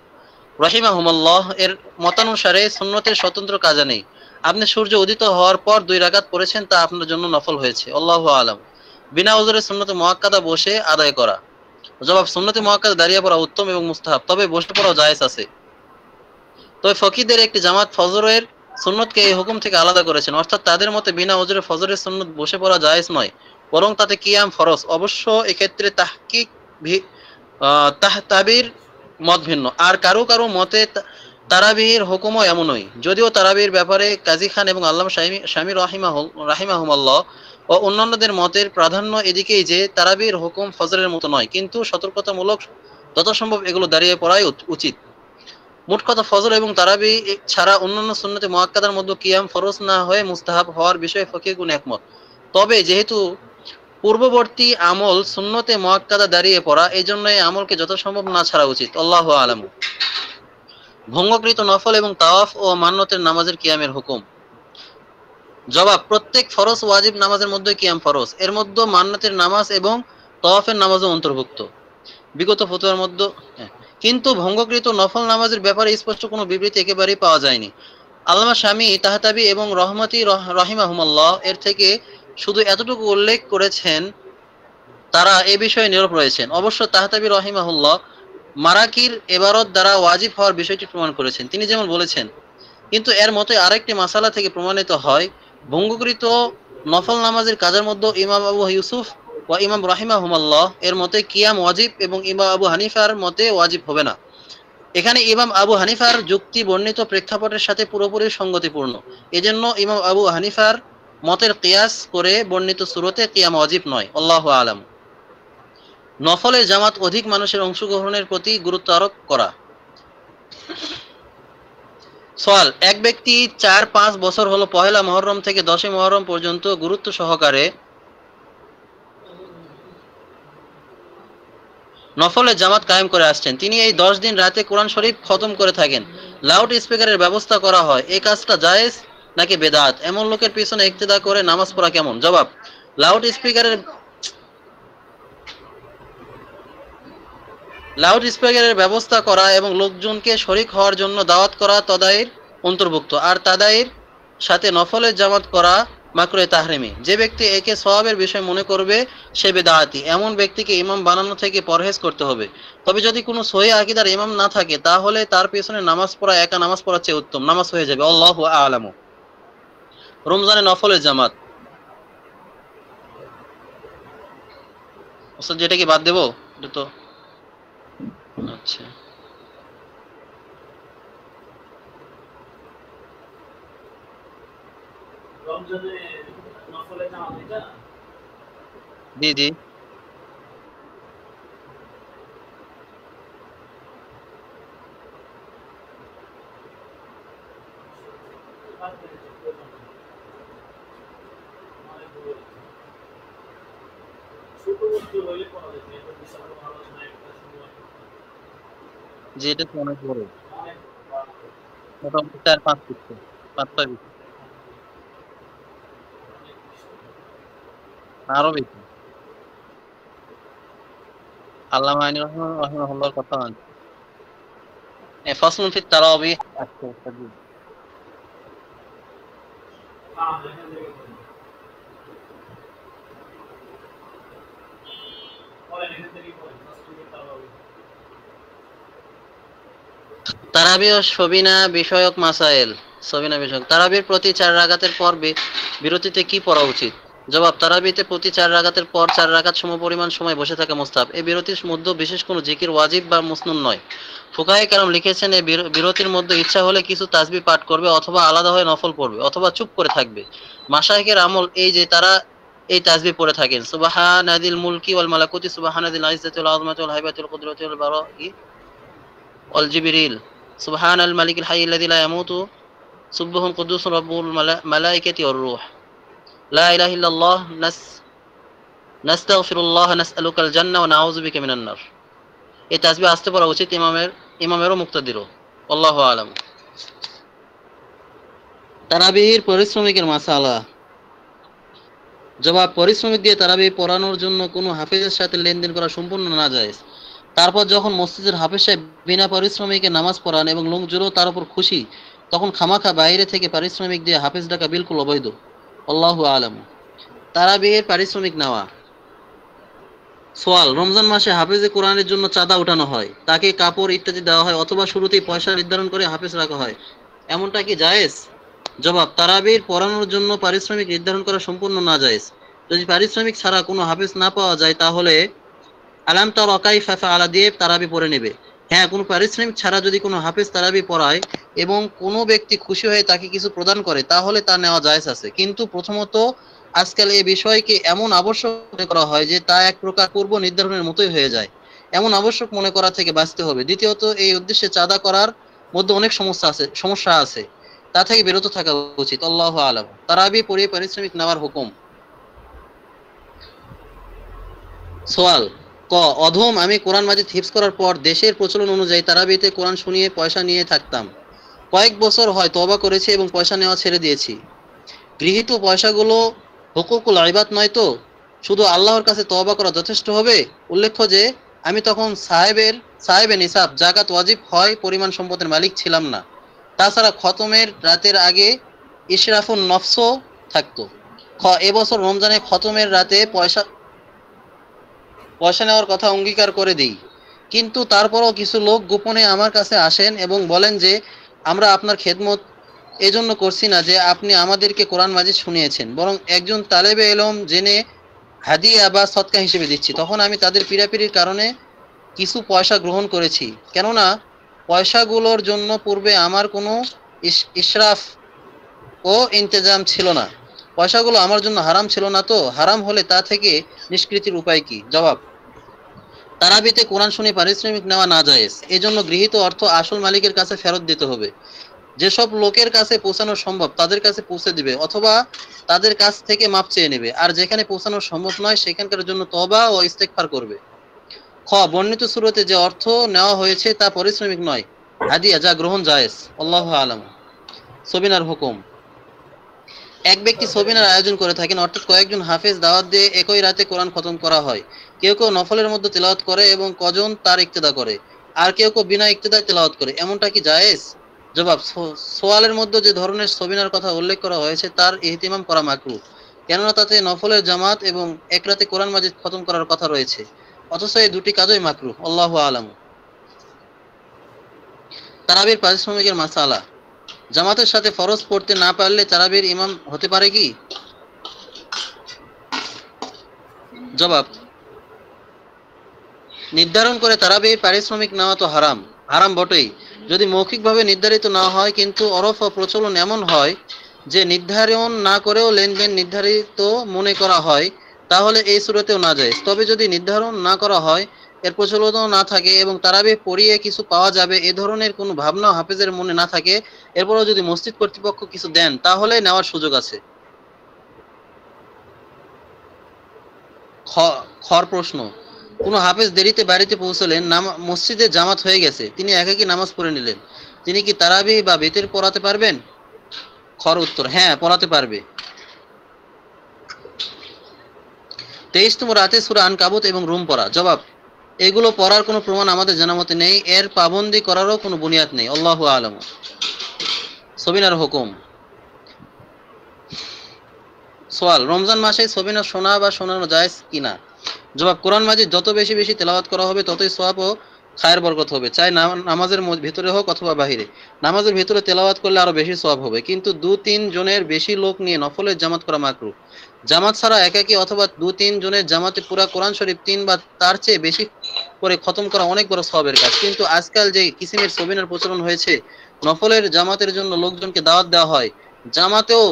রাহিমাহুমুল্লাহ এর মতানুসারে সুন্নতের স্বতন্ত্র কাজা নেই। আপনি সূর্য উদিত হওয়ার পর 2 রাকাত পড়েছেন, তা আপনার জন্য নফল হয়েছে। আল্লাহু আলাম। বিনা ওজরে সুন্নতে মুআক্কাদা বসে আদায় করা। জবাব, সুন্নতে মুআক্কাদা দাঁড়িয়ে পড়া উত্তম এবং মুস্তাহাব, তবে বসে পড়াও জায়েজ আছে। তবে ফকিহদের একটি জামাত ফজরের সুন্নতকে এই হুকুম থেকে আলাদা করেছেন, অর্থাৎ তাদের মতে বিনা ওজরে ফজরের সুন্নত বসে পড়া জায়েজ নয়, বরং তাতে কিয়াম ফরজ। অবশ্য এক্ষেত্রে তাহতাবির মত ভিন্ন। আর কারো কারো মতে তারাবির হুকুমও এমনই, যদিও তারাবির ব্যাপারে কাজী খান এবং আল্লামা শামী রাহিমাহুমাল্লাহ ও অন্যান্যদের মতের প্রাধান্য এদিকেই যে তারাবির হুকুম ফজরের মতো নয়, কিন্তু সতর্কতামূলক যথাসম্ভব এগুলো দাঁড়িয়ে পড়াই উচিত। মোট কথা, ফজর এবং তারাবি ছাড়া অন্যান্য সুন্নতে মুআক্কাদার মধ্যে কিয়াম ফরজ না হয়ে মুস্তাহাব হওয়ার বিষয়ে ফকিহগণ একমত। তবে যেহেতু পূর্ববর্তী আমল সুন্নতে মুআক্কাদা দাঁড়িয়ে পড়া, এই জন্য এই আমলকে যথাসম্ভব না ছাড়া উচিত। আল্লাহু আলামু। ভঙ্গকৃত নফল এবং তাওয়াফ ও মান্নতের নামাজের কিয়ামের হুকুম। জবাব, প্রত্যেক ফরজ ওয়াজিব নামাজের মধ্যে কিয়াম ফরজ, এর মধ্যে মান্নতের নামাজ এবং তাওয়াফের নামাজও অন্তর্ভুক্ত বিগত ফতোয়ার মধ্যে। কিন্তু ভঙ্গকৃত নফল নামাজের ব্যাপারে স্পষ্ট কোনো বিবৃতি একেবারেই পাওয়া যায়নি। আল্লামা শামী তাহতাবি এবং রাহিমাহুমাল্লাহ এর থেকে শুধু এতটুকু উল্লেখ করেছেন তারা এ বিষয়ে নীরব রয়েছেন। অবশ্য তাহতাবি রাহিমাহুল্লাহ মারাকির এবারত দ্বারা ওয়াজিব হওয়ার বিষয়টি প্রমাণ করেছেন। তিনি যেমন বলেছেন, কিন্তু এর মতে আরেকটি মাসালা থেকে প্রমাণিত হয় ভঙ্গকৃত নফল নামাজের কাজের মধ্যে ইমাম আবু ইউসুফ ও ইমাম রাহিমাহুমাল্লাহ এর মতে কিয়াম ওয়াজিব এবং ইমাম আবু হানিফার মতে ওয়াজিব হবে না। এখানে ইমাম আবু হানিফার যুক্তি বর্ণিত প্রেক্ষাপটের সাথে পুরোপুরি সঙ্গতিপূর্ণ। এজন্য ইমাম আবু হানিফার মতের কিয়াস করে বর্ণিত সূরতে কিয়াম ওয়াজিব নয়। আল্লাহু আলাম। নফলে জামাত অধিক মানুষের অংশগ্রহণের প্রতি গুরুত্ব আরোপ করা। সওয়াল, এক ব্যক্তি 4-5 বছর হলো পহেলা মুহররম থেকে 10 মুহররম পর্যন্ত গুরুত্ব সহকারে নফলে জামাত কায়েম করে আসছেন। তিনি এই 10 দিন রাতে কোরআন শরীফ খতম করে থাকেন। লাউড স্পিকারের ব্যবস্থা করা হয়, এই কাজটা জায়েজ নাকি বেদাত? এমন লোকের পিছনে ইক্তেদা করে নামাজ পড়া কেমন? জবাব, লাউড স্পিকারের ব্যবস্থা করা এবং লোকজনকে শরিক হওয়ার জন্য দাওয়াত করা তদাইর অন্তর্ভুক্ত, আর তাদাইর সাথে নফলের জামাত করা মাকরুহে তাহরিমি। যে ব্যক্তি একে সওয়াবের বিষয় মনে করবে সে বেদাতি। এমন ব্যক্তিকে ইমাম বানানো থেকে পরহেজ করতে হবে। তবে যদি কোনো সহিহ আকীদার ইমাম না থাকে তাহলে তার পেছনে নামাজ পড়া একা নামাজ পড়ার চেয়ে উত্তম, নামাজ হয়ে যাবে। আল্লাহু আ'লামু। রমজানে নফলের জামাত, ওস্তাদ যেটা কি বাদ দেবো? এটা তো আচ্ছা, রমজানে নফলে নামাজ এটা জি জি। বাদ দিয়ে দিতে প্রয়োজন নেই। মানে ছোট উর্দু হইলে পড়া যেত, এটা বিশাল বড় আলোচনা, একটা সময় যে এটা তো অনেক বড়, অনেক মোটামুটি 4-5 পৃষ্ঠা, 5-6 পৃষ্ঠা, অনেক বিষয়। আরো বেশি। আল্লামা আইনুর রহমান রাহিমাহুল্লাহর কথা আছে। ফাসলুন ফিত তারাবিহ। আচ্ছা জি। এখান থেকে পড়েন। পড়েন, এখান থেকেই পড়েন, ফাসলুন তারাবি। তারাবিহ ও সবিনা বিষয়ক মাসাইল। সবিনা বিষয়ক তারাবির প্রতি 4 রাকাতের পর বিরতিতে কি পড়া উচিত? জবাব: তারাবিতে প্রতি 4 রাকাতের পর 4 রাকাত সমপরিমাণ সময় বসে থাকা মুস্তাহাব। এই বিরতির মধ্যে বিশেষ কোনো জিকির ওয়াজিব বা মুসনুন নয়। ফুকাহে কেরাম লিখেছেন, এই বিরতির মধ্যে ইচ্ছা হলে কিছু তাসবিহ পাঠ করবে, অথবা আলাদা হয়ে নফল পড়বে, অথবা চুপ করে থাকবে। মাশায়েখের আমল এই যে তারা এই তাসবিহ পড়ে থাকেন: সুবহানাদিল মুলকি ওয়াল মালাকুতি, সুবহানাদিল ইজ্জাতি ওয়াল আযমাতি ওয়াল হাইবাতি ওয়াল কুদরতি ওয়াল বারাই ওয়াল জিবরিল, সুবহানাল মালিকিল হাইয়্যিল লাযী লা ইয়ামুতু, সুবহুল কুদ্দুস রাব্বুল মালাইকাতি ওয়ার রূহ, লা ইলাহা ইল্লাল্লাহ, নাস্তাগফিরুল্লাহ, নাসআলুকাল জান্নাহ ওয়া নাউযু বিকা মিনান নার। এই তাসবিহ আসতে পড়া উচিত ইমামেরও মুক্তাদিরও। আল্লাহু আলাম। তারাবির পরিশ্রমিকের মাসালা। জবাব: পরিশ্রমিক দিয়ে তারাবিহ পড়ানোর জন্য কোনো হাফেজের সাথে লেনদেন করা সম্পূর্ণ নাজায়েজ। তারপর যখন মসজিদের হাফেজ সাহেব বিনা পারিশ্রমিকে নামাজ পড়ান এবং লোকজনও তার উপর খুশি, তখন খামাখা বাইরে থেকে পারিশ্রমিক দিয়ে হাফেজ ডাকা বিলকুল অবৈধ। আল্লাহু আলাম। তারাবিহের পারিশ্রমিক নেওয়া। সোয়াল: রমজান মাসে হাফেজে কোরআনের জন্য চাঁদা উঠানো হয়, তাকে কাপড় ইত্যাদি দেওয়া হয়, অথবা শুরুতেই পয়সা নির্ধারণ করে হাফেজ রাখা হয়, এমনটা কি জায়েজ? জবাব: তারাবির পড়ানোর জন্য পারিশ্রমিক নির্ধারণ করা সম্পূর্ণ নাজায়েজ। যদি পারিশ্রমিক ছাড়া কোনো হাফেজ না পাওয়া যায়, তাহলে আলাম তারা কাইফা ফাআলা দিয়ে তারাবি পড়ে নেবে। হ্যাঁ, কোনো পারিশ্রমিক ছাড়া যদি কোনো হাফেজ তারাবি পড়ায় এবং কোনো ব্যক্তি খুশি হয়ে তাকে কিছু প্রদান করে, তাহলে তা নেওয়া জায়েজ আছে। কিন্তু প্রথমত, আজকাল এই বিষয়কে এমন আবশ্যক মনে করা হয় যে তা এক প্রকার পূর্ব নির্ধারণের মতোই হয়ে যায়। এমন আবশ্যক মনে করা থেকে বাঁচতে হবে। দ্বিতীয়ত, এই উদ্দেশ্যে চাঁদা করার মধ্যে অনেক সমস্যা আছে, তা থেকে বিরত থাকা উচিত। আল্লাহু আলাম। তারাবি পড়িয়ে পারিশ্রমিক নেওয়ার হুকুম। সোয়াল: ক অধম: আমি কোরআন মাজিদ হিফজ করার পর দেশের প্রচলন অনুযায়ী তারাবিতে কোরআন শুনিয়ে পয়সা নিয়ে থাকতাম। কয়েক বছর হয় তওবা করেছি এবং পয়সা নেওয়া ছেড়ে দিয়েছি। গৃহীত পয়সাগুলো হুকুকুল ইবাদ নয় তো? শুধু আল্লাহর কাছে তওবা করা যথেষ্ট হবে? উল্লেখ্য যে আমি তখন সাহেবে নিসাব জাকাত ওয়াজিব হয় পরিমাণ সম্পদের মালিক ছিলাম না। তাছাড়া খতমের রাতের আগে ইশরাফুন নফসও থাকতো। এবছর রমজানে খতমের রাতে পয়সা নেওয়ার কথা অঙ্গীকার করে দিই, কিন্তু তারপরও কিছু লোক গোপনে আমার কাছে আসেন এবং বলেন যে আমরা আপনার খেদমত এজন্য করছি না যে আপনি আমাদেরকে কোরআন মাজিদ শুনিয়েছেন, বরং একজন তালেবে এলম জেনে হাদিয়া বা সদকা হিসেবে দিচ্ছি। তখন আমি তাদের পীড়াপিড়ির কারণে কিছু পয়সা গ্রহণ করেছি, কেননা পয়সাগুলোর জন্য পূর্বে আমার কোনো ইশরাফ ও ইন্তেজাম ছিল না। পয়সাগুলো আমার জন্য হারাম ছিল না তো? হারাম হলে তা থেকে নিষ্কৃতির উপায় কি? জবাব: তারাবিতে কোরআন শুনে পারিশ্রমিক নেওয়া নাজায়েজ। এজন্য গৃহীত অর্থ আসল মালিকের কাছে ফেরত দিতে হবে। যেসব লোকের কাছে পৌঁছানো সম্ভব তাদের কাছে পৌঁছে দিবে, অথবা তাদের কাছ থেকে মাপ চেয়ে নেবে। আর যেখানে পৌঁছানো সম্ভব নয়, সেখানকার জন্য তওবা ও ইস্তেগফার করবে। খ বর্ণিত সূরাতে যে অর্থ নেওয়া হয়েছে তা পারিশ্রমিক নয়, হাদিয়া, যা গ্রহণ জায়েজ। আল্লাহু আলাম। সবিনার হুকুম। এক ব্যক্তি সবিনার আয়োজন করে থাকেন, অর্থাৎ কয়েকজন হাফেজ দাওয়াত দিয়ে একই রাতে কোরআন খতম করা হয়। কেউ কেউ নফলের মধ্যে তেলাওয়াত করে এবং কজন তার ইক্তেদা করে, আর কেউ কেউ বিনা ইক্তেদায় তেলাওয়াত করে, এমনটা কি জায়েজ? জবাব: সোয়ালের মধ্যে যে ধরনের সবিনার কথা উল্লেখ করা হয়েছে তার ইহতিমাম করা মাকরুহ, কেননা তাতে নফলের জামাত এবং এক রাতে কোরআন মাজিদ খতম করার কথা রয়েছে, অথচ এই দুটি কাজই মাকরুহ। আল্লাহু আলাম। তারাবির পারিশ্রমিকের মাসালা। জামাতের সাথে ফরজ পড়তে না পারলে তারাবির ইমাম হতে পারে কি? জবাব: নির্ধারণ করে তারাবির পারিশ্রমিক নেওয়া তো হারাম বটেই, যদি মৌখিকভাবে নির্ধারিত না হয়, কিন্তু অরফ ও প্রচলন এমন হয় যে নির্ধারণ না করেও লেনদেন নির্ধারিত মনে করা হয়, তাহলে এই সূরাতেও নাজায়েজ। তবে যদি নির্ধারণ না করা হয়, এর প্রচলনও না থাকে এবং তারাবি পড়িয়ে কিছু পাওয়া যাবে এ ধরনের কোনো ভাবনা হাফেজের মনে না থাকে, এরপরও যদি মসজিদ কর্তৃপক্ষ কিছু দেন, তাহলে নেওয়ার সুযোগ আছে। খ খর প্রশ্ন, কোন হাফেজ দেরিতে বাড়িতে পৌঁছলেন, মসজিদে জামাত হয়ে গেছে, তিনি একাকী নামাজ পড়ে নিলেন, তিনি কি তারাবি বা বেতের পড়াতে পারবেন? খর উত্তর, হ্যাঁ পড়াতে পারবে। 23তম রাতে সূরা আনকাবুত এবং রুম পড়া। জবাব, এগুলো পড়ার কোনো প্রমাণ আমাদের জানা মতে নেই, এর পাবন্দি করারও কোনো বুনিয়াদ নেই। আল্লাহু আলাম। সবিনার হুকুম। সওয়াল, রমজান মাসে সবিনা শোনা বা শোনানো জায়েজ কিনা? জবাব, কোরআন মাজিদ যত বেশি বেশি তেলাওয়াত করা হবে ততই সওয়াব ও খায়ের বরকত হবে, চাই নামাজের ভিতরে হোক অথবা বাহিরে। নামাজের ভিতরে তেলাওয়াত করলে আরো বেশি সওয়াব হবে, কিন্তু 2-3 জনের বেশি লোক নিয়ে নফলের জামাত করা মাকরুহ। জামাত ছাড়া একাকী অথবা 2-3 জনের জামাতে পুরা কোরআন শরীফ 3 বা তার চেয়ে বেশি করে খতম করা অনেক বড় সওয়াবের কাজ। কিন্তু আজকাল যে কিসিমের সবিনার প্রচলন হয়েছে, নফলের জামাতের জন্য লোকজনকে দাওয়াত দেওয়া হয়, জামাতেও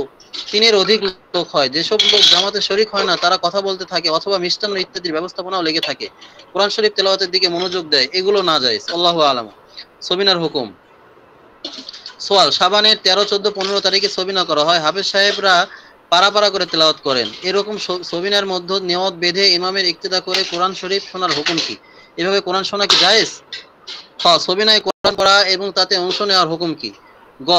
3-এর অধিক লোক হয়, যেসব লোক জামাতে শরীক হয় না তারা কথা বলতে থাকে অথবা মিষ্টান্ন ইত্যাদির ব্যবস্থাপনাও লেগে থাকে, কোরআন শরীফ তেলাওয়াতের দিকে মনোযোগ দেয়, এগুলো না জায়েজ। আল্লাহু আলাম। সবিনার হুকুম। সওয়াল, শাবানের 13, 14, 15 তারিখে সবিনা করা হয়, হাফেজ সাহেবরা পাড়া পাড়া করে তেলাওয়াত করেন, এরকম সবিনার মধ্যে নিয়ত বেঁধে ইমামের ইক্তেদা করে কোরআন শরীফ শোনার হুকুম কি? এভাবে কোরআন শোনা কি জায়েজ? খ, সবিনায় কোরআন পড়া এবং তাতে অংশ নেওয়ার হুকুম কি? গ,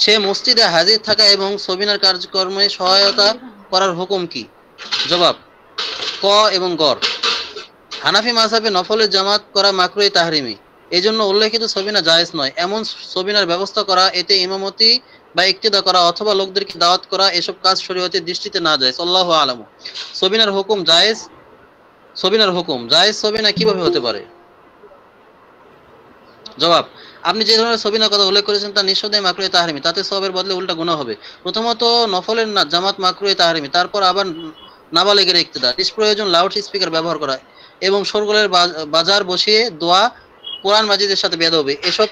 সে মসজিদে হাজির থাকা এবং সবিনার কার্যক্রমে সহায়তা করার হুকুম কি? জবাব, ক এবং গর। হানাফি মাযহাবে নফলের জামাত করা মাকরুহে তাহরিমি, এজন্য উল্লেখিত সবিনা জায়েজ নয়। এমন সবিনার ব্যবস্থা করা, এতে ইমামতি বা ইক্তেদা করা অথবা লোকদেরকে দাওয়াত করা, এসব কাজ শরীয়তের দৃষ্টিতে না জায়েজ। আল্লাহু আলাম। সবিনার হুকুম জায়েজ। সবিনার হুকুম জায়েজ সবিনা কিভাবে হতে পারে? জবাব, আপনি যে ধরনের সবিনার কথা উল্লেখ করেছেন তা নিঃসন্দেহে মাকরুহে তাহরিমি, তাতে সওয়াবের বদলে উল্টা গুনাহ হবে। প্রথমত নফলের জামাত মাকরুহে তাহরিমি, তারপর আবার নাবালেগের ইক্তেদা, নিষ্প্রয়োজন লাউড স্পিকার ব্যবহার করা এবং শোরগোলের বাজার বসিয়ে দোয়া কোরআন মাজিদের সাথে বেয়াদবি, এসব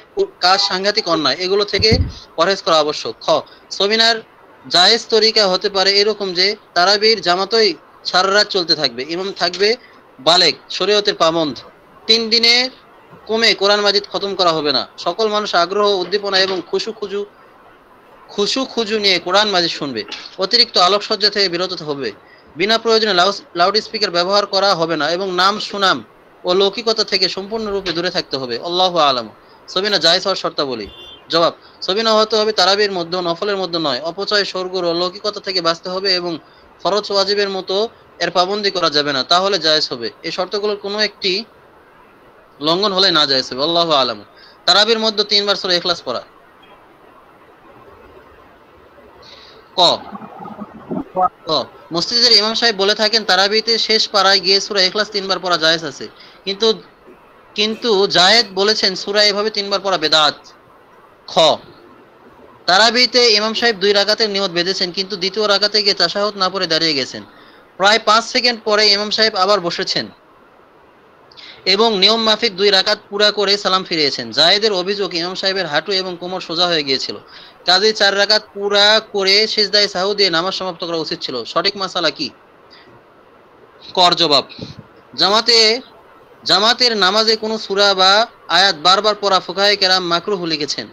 কাজ সাংঘাতিক অন্যায়, এগুলো থেকে পরহেজ করা আবশ্যক। খ, সবিনার জায়েজ তরিকা হতে পারে এরকম যে তারাবির জামাতই সারা রাত চলতে থাকবে, ইমাম থাকবে বালেগ, শরীয়তের পাবন্দ, 3 দিনে কমে কোরআন মাজিদ খতম করা হবে না, সকল মানুষ আগ্রহ, উদ্দীপনা এবং খুশু নিয়ে কোরআন মাজিদ শুনবে, অতিরিক্ত আলোকসজ্জা থেকে বিরত হবে, বিনা প্রয়োজনে লাউড স্পিকার ব্যবহার করা হবে না এবং নাম সুনাম ও লৌকিকতা থেকে সম্পূর্ণরূপে দূরে থাকতে হবে। আল্লাহু আলাম। সবিনা জায়েজ হওয়ার শর্তাবলী। জবাব, সবিনা হতে হবে তারাবির মধ্যে, নফলের মধ্যে নয়। অপচয়, শোরগোল ও লৌকিকতা থেকে বাঁচতে হবে এবং ফরজ ওয়াজিবের মতো এর পাবন্দি করা যাবে না, তাহলে জায়েজ হবে। এই শর্তগুলোর কোনো একটি লঙ্ঘন হলে না জায়েজ হবে। আল্লাহু আলাম। তারাবির মধ্যে 3 বার সূরা ইখলাস পড়া। ক, মসজিদের ইমাম সাহেব বলে থাকেন তারাবিতে শেষ পাড়ায় গিয়ে সূরা ইখলাস 3 বার পড়া জায়েজ আছে, কিন্তু জায়েদ বলেছেন সূরা এভাবে 3 বার পড়া বেদাত। খ, তারাবিতে ইমাম সাহেব 2 রাকাতের নিয়ত বেঁধেছেন, কিন্তু দ্বিতীয় রাকাতে গিয়ে তাশাহুদ না পড়ে দাঁড়িয়ে গেছেন, প্রায় 5 সেকেন্ড পরে ইমাম সাহেব আবার বসেছেন এবং নিয়ম মাফিক 2 রাকাত পুরা করে সালাম ফিরিয়েছেন। জায়েদের অভিযোগ ইমাম সাহেবের হাঁটু এবং কোমর সোজা হয়ে গিয়েছিল, কাজেই 4 রাকাত পুরা করে সিজদায়ে সাহু দিয়ে নামাজ সমাপ্ত করা উচিত ছিল। সঠিক মাসালা কি? কর জবাব, জামাতের নামাজে কোনো সূরা বা আয়াত বারবার পড়া ফুকাহায়ে কেরাম মাকরুহ লিখেছেন।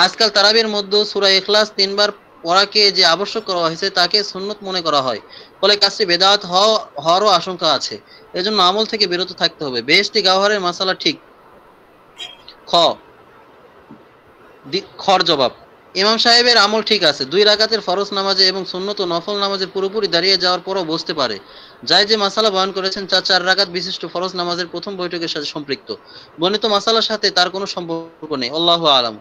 আজকাল তারাবির মধ্যে সূরা ইখলাস 3 বার পড়াকে যে আবশ্যক করা হয়েছে তাকে সুন্নত মনে করা হয়, ফলে কাজটি বেদাত হওয়ারও আশঙ্কা আছে, এজন্য আমল থেকে বিরত থাকতে হবে। বেহেশতি গাওহারের মাসালা ঠিক। খর জবাব, ইমাম সাহেবের আমল ঠিক আছে, 2 রাকাতের ফরজ নামাজে এবং সুন্নত ও নফল নামাজে পুরোপুরি দাঁড়িয়ে যাওয়ার পরও বসতে পারে। যে মাসালা বয়ান করেছেন তা 4 রাকাত বিশিষ্ট ফরজ নামাজের প্রথম বৈঠকের সাথে সম্পৃক্ত, বর্ণিত মাসালার সাথে তার কোনো সম্পর্ক নেই। আল্লাহু আলাম।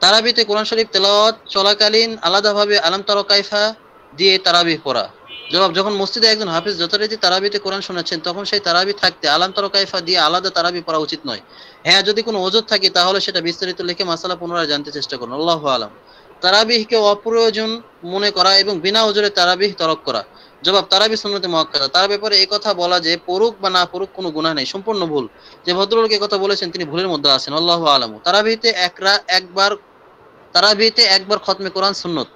তারাবিতে কোরআন শরীফ তেলাওয়াত চলাকালীন আলাদাভাবে আলাম তারা কাইফা দিয়ে তারাবিহ পড়া। জবাব, যখন মসজিদে একজন হাফেজ যথারীতি তারাবিতে কোরআন শোনাচ্ছেন তখন সেই তারাবি থাকতে আলাম তারা কাইফা দিয়ে আলাদা তারাবি পড়া উচিত নয়। হ্যাঁ, যদি কোনো ওজর থাকে তাহলে সেটা বিস্তারিত লিখে মাসালা পুনরায় জানতে চেষ্টা করুন। আল্লাহু আলাম। তারাবিহকে অপ্রয়োজন মনে করা এবং বিনা ওজরে তারাবিহ তরক করা। জবাব, তারাবি সুন্নতে মুআক্কাদা, তার ব্যাপারে এই কথা বলা যে পড়ুক বা না পড়ুক কোনো গুনাহ নেই, সম্পূর্ণ ভুল। যে ভদ্রলোক এই কথা বলেছেন তিনি ভুলের মধ্যে আছেন। আল্লাহু আলাম। তারাবিতে একবার খতমে কোরআন সুন্নত।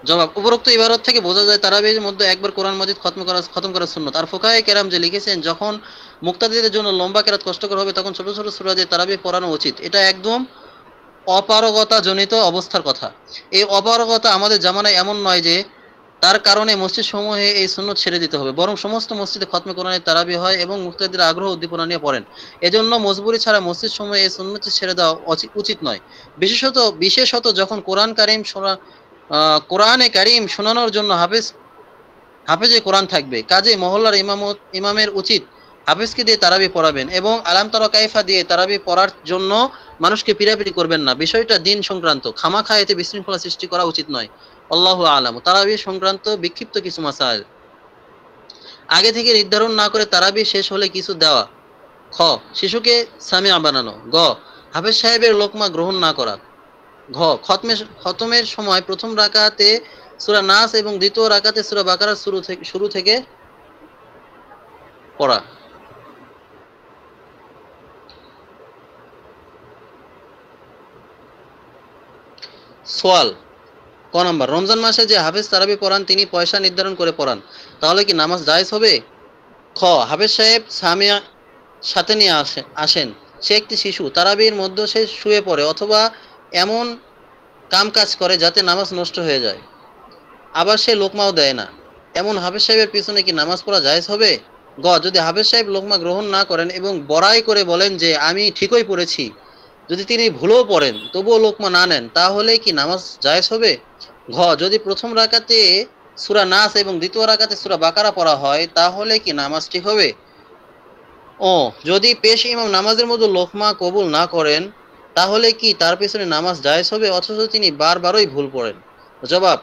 জবাব, উপরোক্ত ইবারত থেকে বোঝা যায় তারাবির মধ্যে একবার কোরআন মাজিদ খতম করা সুন্নত। আর ফুকাহায়ে কেরাম যে লিখেছেন যখন মুক্তাদিদের জন্য লম্বা কেরাত কষ্টকর হবে তখন ছোট ছোট সূরা দিয়ে তারাবি পড়ানো উচিত, এটা একদম অপারগতা জনিত অবস্থার কথা। এই অপারগতা আমাদের জামানায় এমন নয় যে তার কারণে মসজিদ সমূহে এই সুন্নত ছেড়ে দিতে হবে, বরং সমস্ত মসজিদে খতমে কোরআনের তারাবি হয় এবং মুক্তাদিরা আগ্রহ উদ্দীপনা নিয়ে পড়েন। এজন্য মজবুরি ছাড়া মসজিদ সমূহে এই সুন্নতটি ছেড়ে দেওয়া উচিত নয়। বিশেষত যখন কোরআনে কারিম শোনানোর জন্য হাফেজে কোরআন থাকবে। কাজে মহল্লার ইমামের উচিত হাফেজকে দিয়ে তারাবি পড়াবেন এবং আলাম তারা কাইফা দিয়ে তারাবি পড়ার জন্য মানুষকে পিরাপিরি করবেন না। বিষয়টা দিন সংক্রান্ত, খামাখা এতে বিশৃঙ্খলা সৃষ্টি করা উচিত নয়। আল্লাহু আলাম। তারাবি সংক্রান্ত বিক্ষিপ্ত কিছু মাসাইল। আগে থেকে নির্ধারণ না করে তারাবি শেষ হলে কিছু দেওয়া। খ, শিশুকে সামিয়া বানানো। গ, হাফেজ সাহেবের লোকমা গ্রহণ না করা। ঘ, খতমের সময় প্রথম রাকাতে সূরা নাস এবং দ্বিতীয় রাকাতে সূরা বাকারার শুরু থেকে পড়া। সোয়াল ক নাম্বার, রমজান মাসে যে হাফেজ তারাবি পড়ান তিনি পয়সা নির্ধারণ করে পড়ান, তাহলে কি নামাজ জায়েজ হবে? খ, হাফেজ সাহেব সামিয়া সাথে নিয়ে আসেন, সে একটি শিশু, তারাবির মধ্যে সে শুয়ে পড়ে অথবা এমন কাম কাজ করে যাতে নামাজ নষ্ট হয়ে যায়, আবার সে লোকমাও দেয় না, এমন হাফেজ সাহেবের পিছনে কি নামাজ পড়া জায়েজ হবে? গ, যদি হাফেজ সাহেব লোকমা গ্রহণ না করেন এবং বড়াই করে বলেন যে আমি ঠিকই পড়েছি, যদি তিনি ভুলেও পড়েন তবুও লোকমা না নেন, তাহলে কি নামাজ জায়েজ হবে? ঘ, যদি প্রথম রাকাতে সূরা নাস এবং দ্বিতীয় রাকাতে সূরা বাকারা পড়া হয় তাহলে কি নামাজ ঠিক হবে? ও, যদি পেশ ইমাম নামাজের মধ্যে লোকমা কবুল না করেন তাহলে কি তার পিছনে নামাজ জায়েজ হবে অথচ তিনি বারবারই ভুল পড়েন? জবাব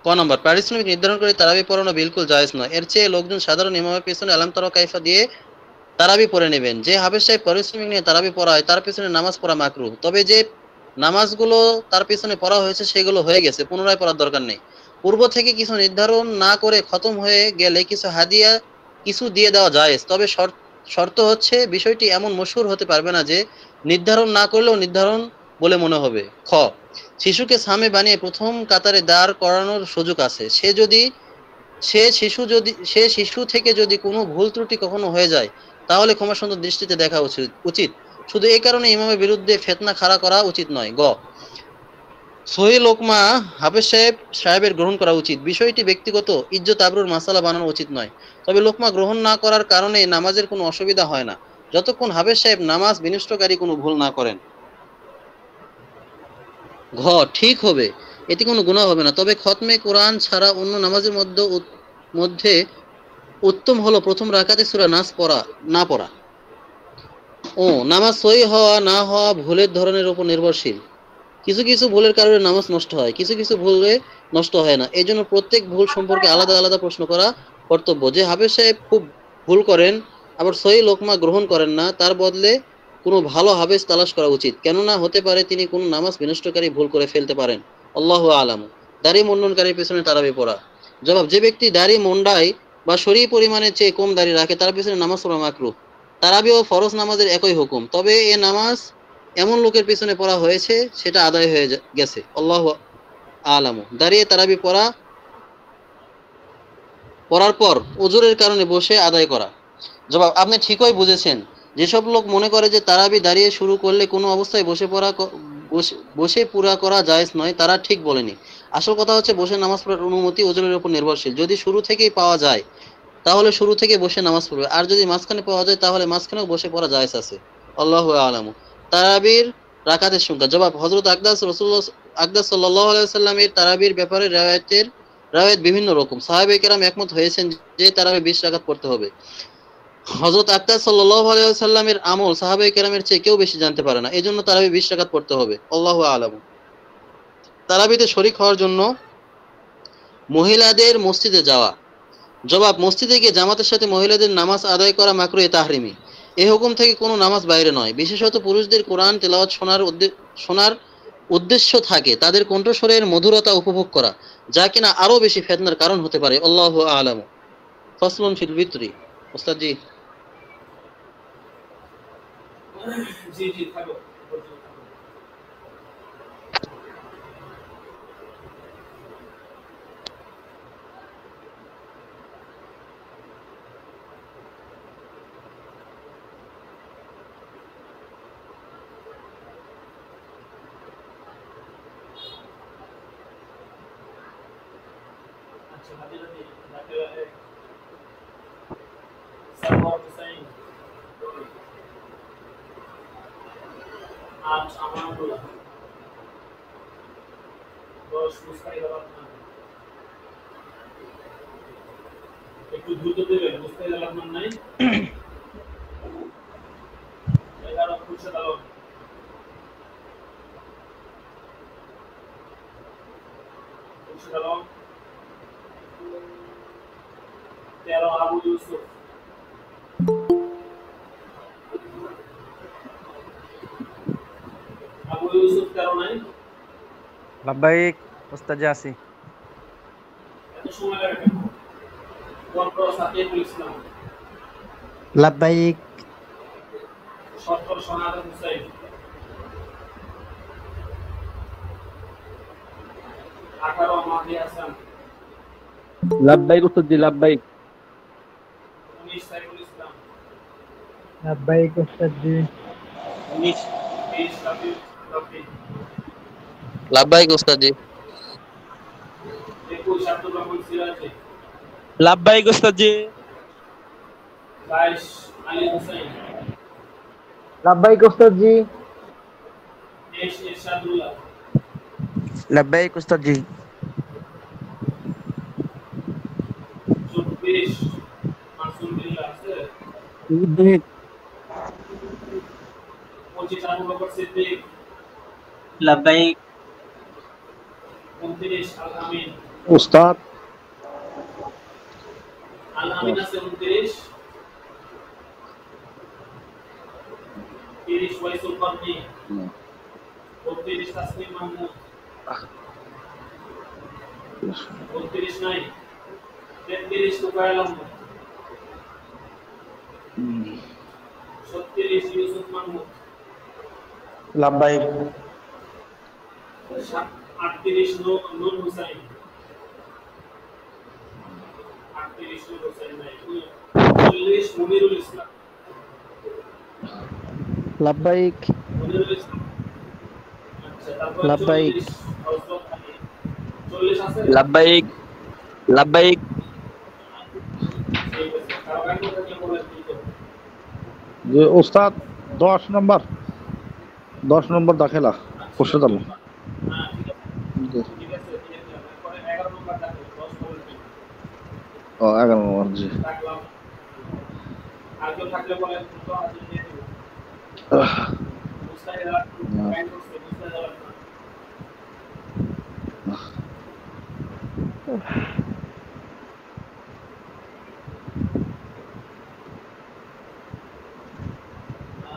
ক নম্বর, পারিশ্রমিক নির্ধারণ করে তারাবি পড়ানো বিলকুল জায়েজ নয়। এর চেয়ে লোকজন সাধারণ ইমামের পিছনে আলাম তারা কাইফা দিয়ে তারাবি পড়ে নেবেন। যে হাফেজ সাহেব পারিশ্রমিক নিয়ে তারাবি পড়ায় তার পিছনে নামাজ পড়া মাকরুহ। তবে যে নামাজগুলো তার পিছনে পড়া হয়েছে সেগুলো হয়ে গেছে, পুনরায় পড়ার দরকার নেই। পূর্ব থেকে কিছু নির্ধারণ না করে খতম হয়ে গেলে কিছু দিয়ে দেওয়া জায়েজ, তবে শর্ত হচ্ছে বিষয়টি এমন মশহুর হতে পারবে না যে নির্ধারণ না করলেও নির্ধারণ বলে মনে হবে। খ, শিশুকে সামে বানিয়ে প্রথম কাতারে দাঁড় করানোর সুযোগ আছে, সে শিশু থেকে যদি কোনো ভুল ত্রুটি কখনো হয়ে যায় তাহলে ক্ষমাসুন্দর দৃষ্টিতে দেখা উচিত। শুধু এই কারণে ইমামের বিরুদ্ধে ফিতনা খাড়া করা উচিত নয়। গ, সহি লোকমা হাফেজ সাহেবের গ্রহণ করা উচিত। বিষয়টি ব্যক্তিগত ইজ্জত আবরুর মাসালা বানানো উচিত নয়। তবে লোকমা গ্রহণ না করার কারণে নামাজের কোনো অসুবিধা হয় না, যতক্ষণ হাফেজ সাহেব নামাজ বিনষ্টকারী কোনো ভুল না করেন। ঘ, ঠিক হবে, এতে কোনো গুনাহ হবে না। তবে খতমে কোরআন ছাড়া অন্য নামাজের মধ্যে উত্তম হলো প্রথম রাকাতে সূরা নাস না পড়া। ও, নামাজ সহি হওয়া না হওয়া ভুলের ধরনের উপর নির্ভরশীল। কিছু কিছু ভুলের কারণে নামাজ নষ্ট হয়, কিছু কিছু ভুলে নষ্ট হয় না। এই জন্য প্রত্যেক ভুল সম্পর্কে আলাদা আলাদা প্রশ্ন করা কর্তব্য। যে হাফেজ সাহেব খুব ভুল করেন আবার সহি লোকমা গ্রহণ করেন না, তার বদলে কোনো ভালো হাফেজ তালাশ করা উচিত, কেননা হতে পারে তিনি কোনো নামাজ বিনষ্টকারী ভুল করে ফেলতে পারেন। আল্লাহু আলাম। দাড়ি মুন্ডনকারীর পেছনে তারাবি পড়া। জবাব, যে ব্যক্তি দাড়ি মুন্ডায় বা শরীর পরিমাণের চেয়ে কম দাড়ি রাখে তার পেছনে নামাজ পড়া মাকরুহ। তারাবি ও ফরজ নামাজের একই হুকুম, তবে এ নামাজ এমন লোকের পিছনে পড়া হয়েছে সেটা আদায় হয়ে গেছে। আল্লাহু আলামু। দাঁড়িয়ে তারাবি পড়ার পর ওজোরের কারণে বসে আদায় করা। জবাব, আপনি ঠিকই বুঝেছেন। যেসব লোক মনে করে যে তারাবি দাঁড়িয়ে শুরু করলে কোনো অবস্থায় বসে পুরা করা জায়েজ নয়, তারা ঠিক বলেনি। আসল কথা হচ্ছে বসে নামাজ পড়ার অনুমতি ওজনের উপর নির্ভরশীল। যদি শুরু থেকেই পাওয়া যায় তাহলে শুরু থেকে বসে নামাজ পড়বে, আর যদি মাঝখানে পাওয়া যায় তাহলে মাঝখানেও বসে পড়া জায়েজ আছে। আল্লাহু আলামু। তারাবির রাকাতের সংখ্যা। জবাব, হযরত আকদাস সাল্লাল্লাহু আলাইহি ওয়াসাল্লামের তারাবির ব্যাপারে রাওয়ায়াত বিভিন্ন রকম। সাহাবায়ে কেরাম একমত হয়েছেন যে তারাবি 20 রাকাত পড়তে হবে। হযরত আকদাস সাল্লাল্লাহু আলাইহি ওয়াসাল্লামের আমল সাহাবায়ে কেরামের চেয়ে কেউ বেশি জানতে পারে না, এজন্য তারাবি 20 রাকাত পড়তে হবে। আল্লাহু আলামু। তারাবিতে শরীক হওয়ার জন্য মহিলাদের মসজিদে যাওয়া। জবাব, মসজিদে গিয়ে জামাতের সাথে মহিলাদের নামাজ আদায় করা মাকরুহে তাহরিমি। এই হুকুম থেকে কোনো নামাজ বাইরে নয়। বিশেষত পুরুষদের কোরআন তেলাওয়াত শোনার উদ্দেশ্য থাকে তাদের কণ্ঠস্বরের মধুরতা উপভোগ করা, যা কিনা আরো বেশি ফিতনার কারণ হতে পারে। আল্লাহু আলামু। ফাসলুন ফিল বিত্রি। ওস্তাদ জি। জি জি থাকো। আচ্ছা হাজিরা দি দাখিলা এক সারওয়ার হুসাইন 8 আমানুল্লাহ 10 মুস্তাহিদ রহমান একটু দ্রুত দেবেন মুস্তাহিদ রহমান নাই 11 খুরশেদ আলম খুরশেদ আলম 13 আবু ইউসুফ আবু ইউসুফ 13 নাই লাব্বাইক ওস্তাদ আসি। এত সময় লাগে কেন? পরপর সাকিবুল ইসলাম লাব্বাইক সত্তর সনাতন হুসাইন 18 মাহদি হাসান লাব্বাইক উস্তাদজি লাব্বাইক 19 সাইফুল ইসলাম লাব্বাইক ওস্তাদ জি 20 রাফি লাব্বাইক ওস্তাদজি। 21 আব্দুর রহমান সিরাজি লাব্বাইক উস্তাদজি 22 আলী হুসাইন লাব্বাইক ওস্তাদ জি 23 ইরশাদুল্লাহ লাব্বাইক ওস্তাদ জি 24 মাসুম বিল্লাহ আছে 25 আবু বকর সিদ্দিক লাব্বাইক 29 আল আমিন উস্তাদ আল আমিন আছে 29 30 ওয়াইসুল কর্নি 32 তাসলিম মাহমুদ 32 নাই 33 তুফাইল আহমদ 36 ইউসুফ মাহমুদ লাব্বাইক 38 নূর হুসাইন 38 নূর হুসাইন নাই 40 মুনিরুল ইসলাম লাব্বাইক মুনিরুল ইসলাম আচ্ছা তারপর লাব্বাইক। 40 হযরত আলী 40 আছে লাব্বাইক লাব্বাইক ঠিক আছে কারো গান কথা কি বলেন দিতে যে উস্তাদ 10 নম্বর দাখিলা খুরশেদ আলম। হ্যাঁ ঠিক আছে তারপরে 11 নম্বর থাকে 10 বলেন ও 11 নম্বর জি। রাখলাম আর কেউ থাকলে বলেন তো আজ দিয়ে দেব মুস্তাহিদ গাইড করতে মুস্তাহিদ আলম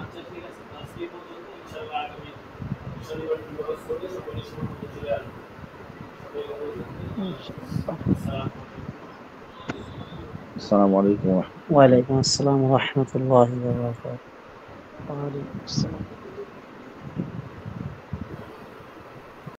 আচ্ছা ঠিক আছে আজকে পর্যন্ত ইনশাআল্লাহ আগামী শনিবার দিন বড় করে সকলে সময় চলে আসবে আসসালামু আলাইকুম। ওয়ালাইকুম আসসালাম ওয়া রাহমাতুল্লাহি ওয়া বারাকাতুহু। ওয়া আলাইকুম আসসালাম।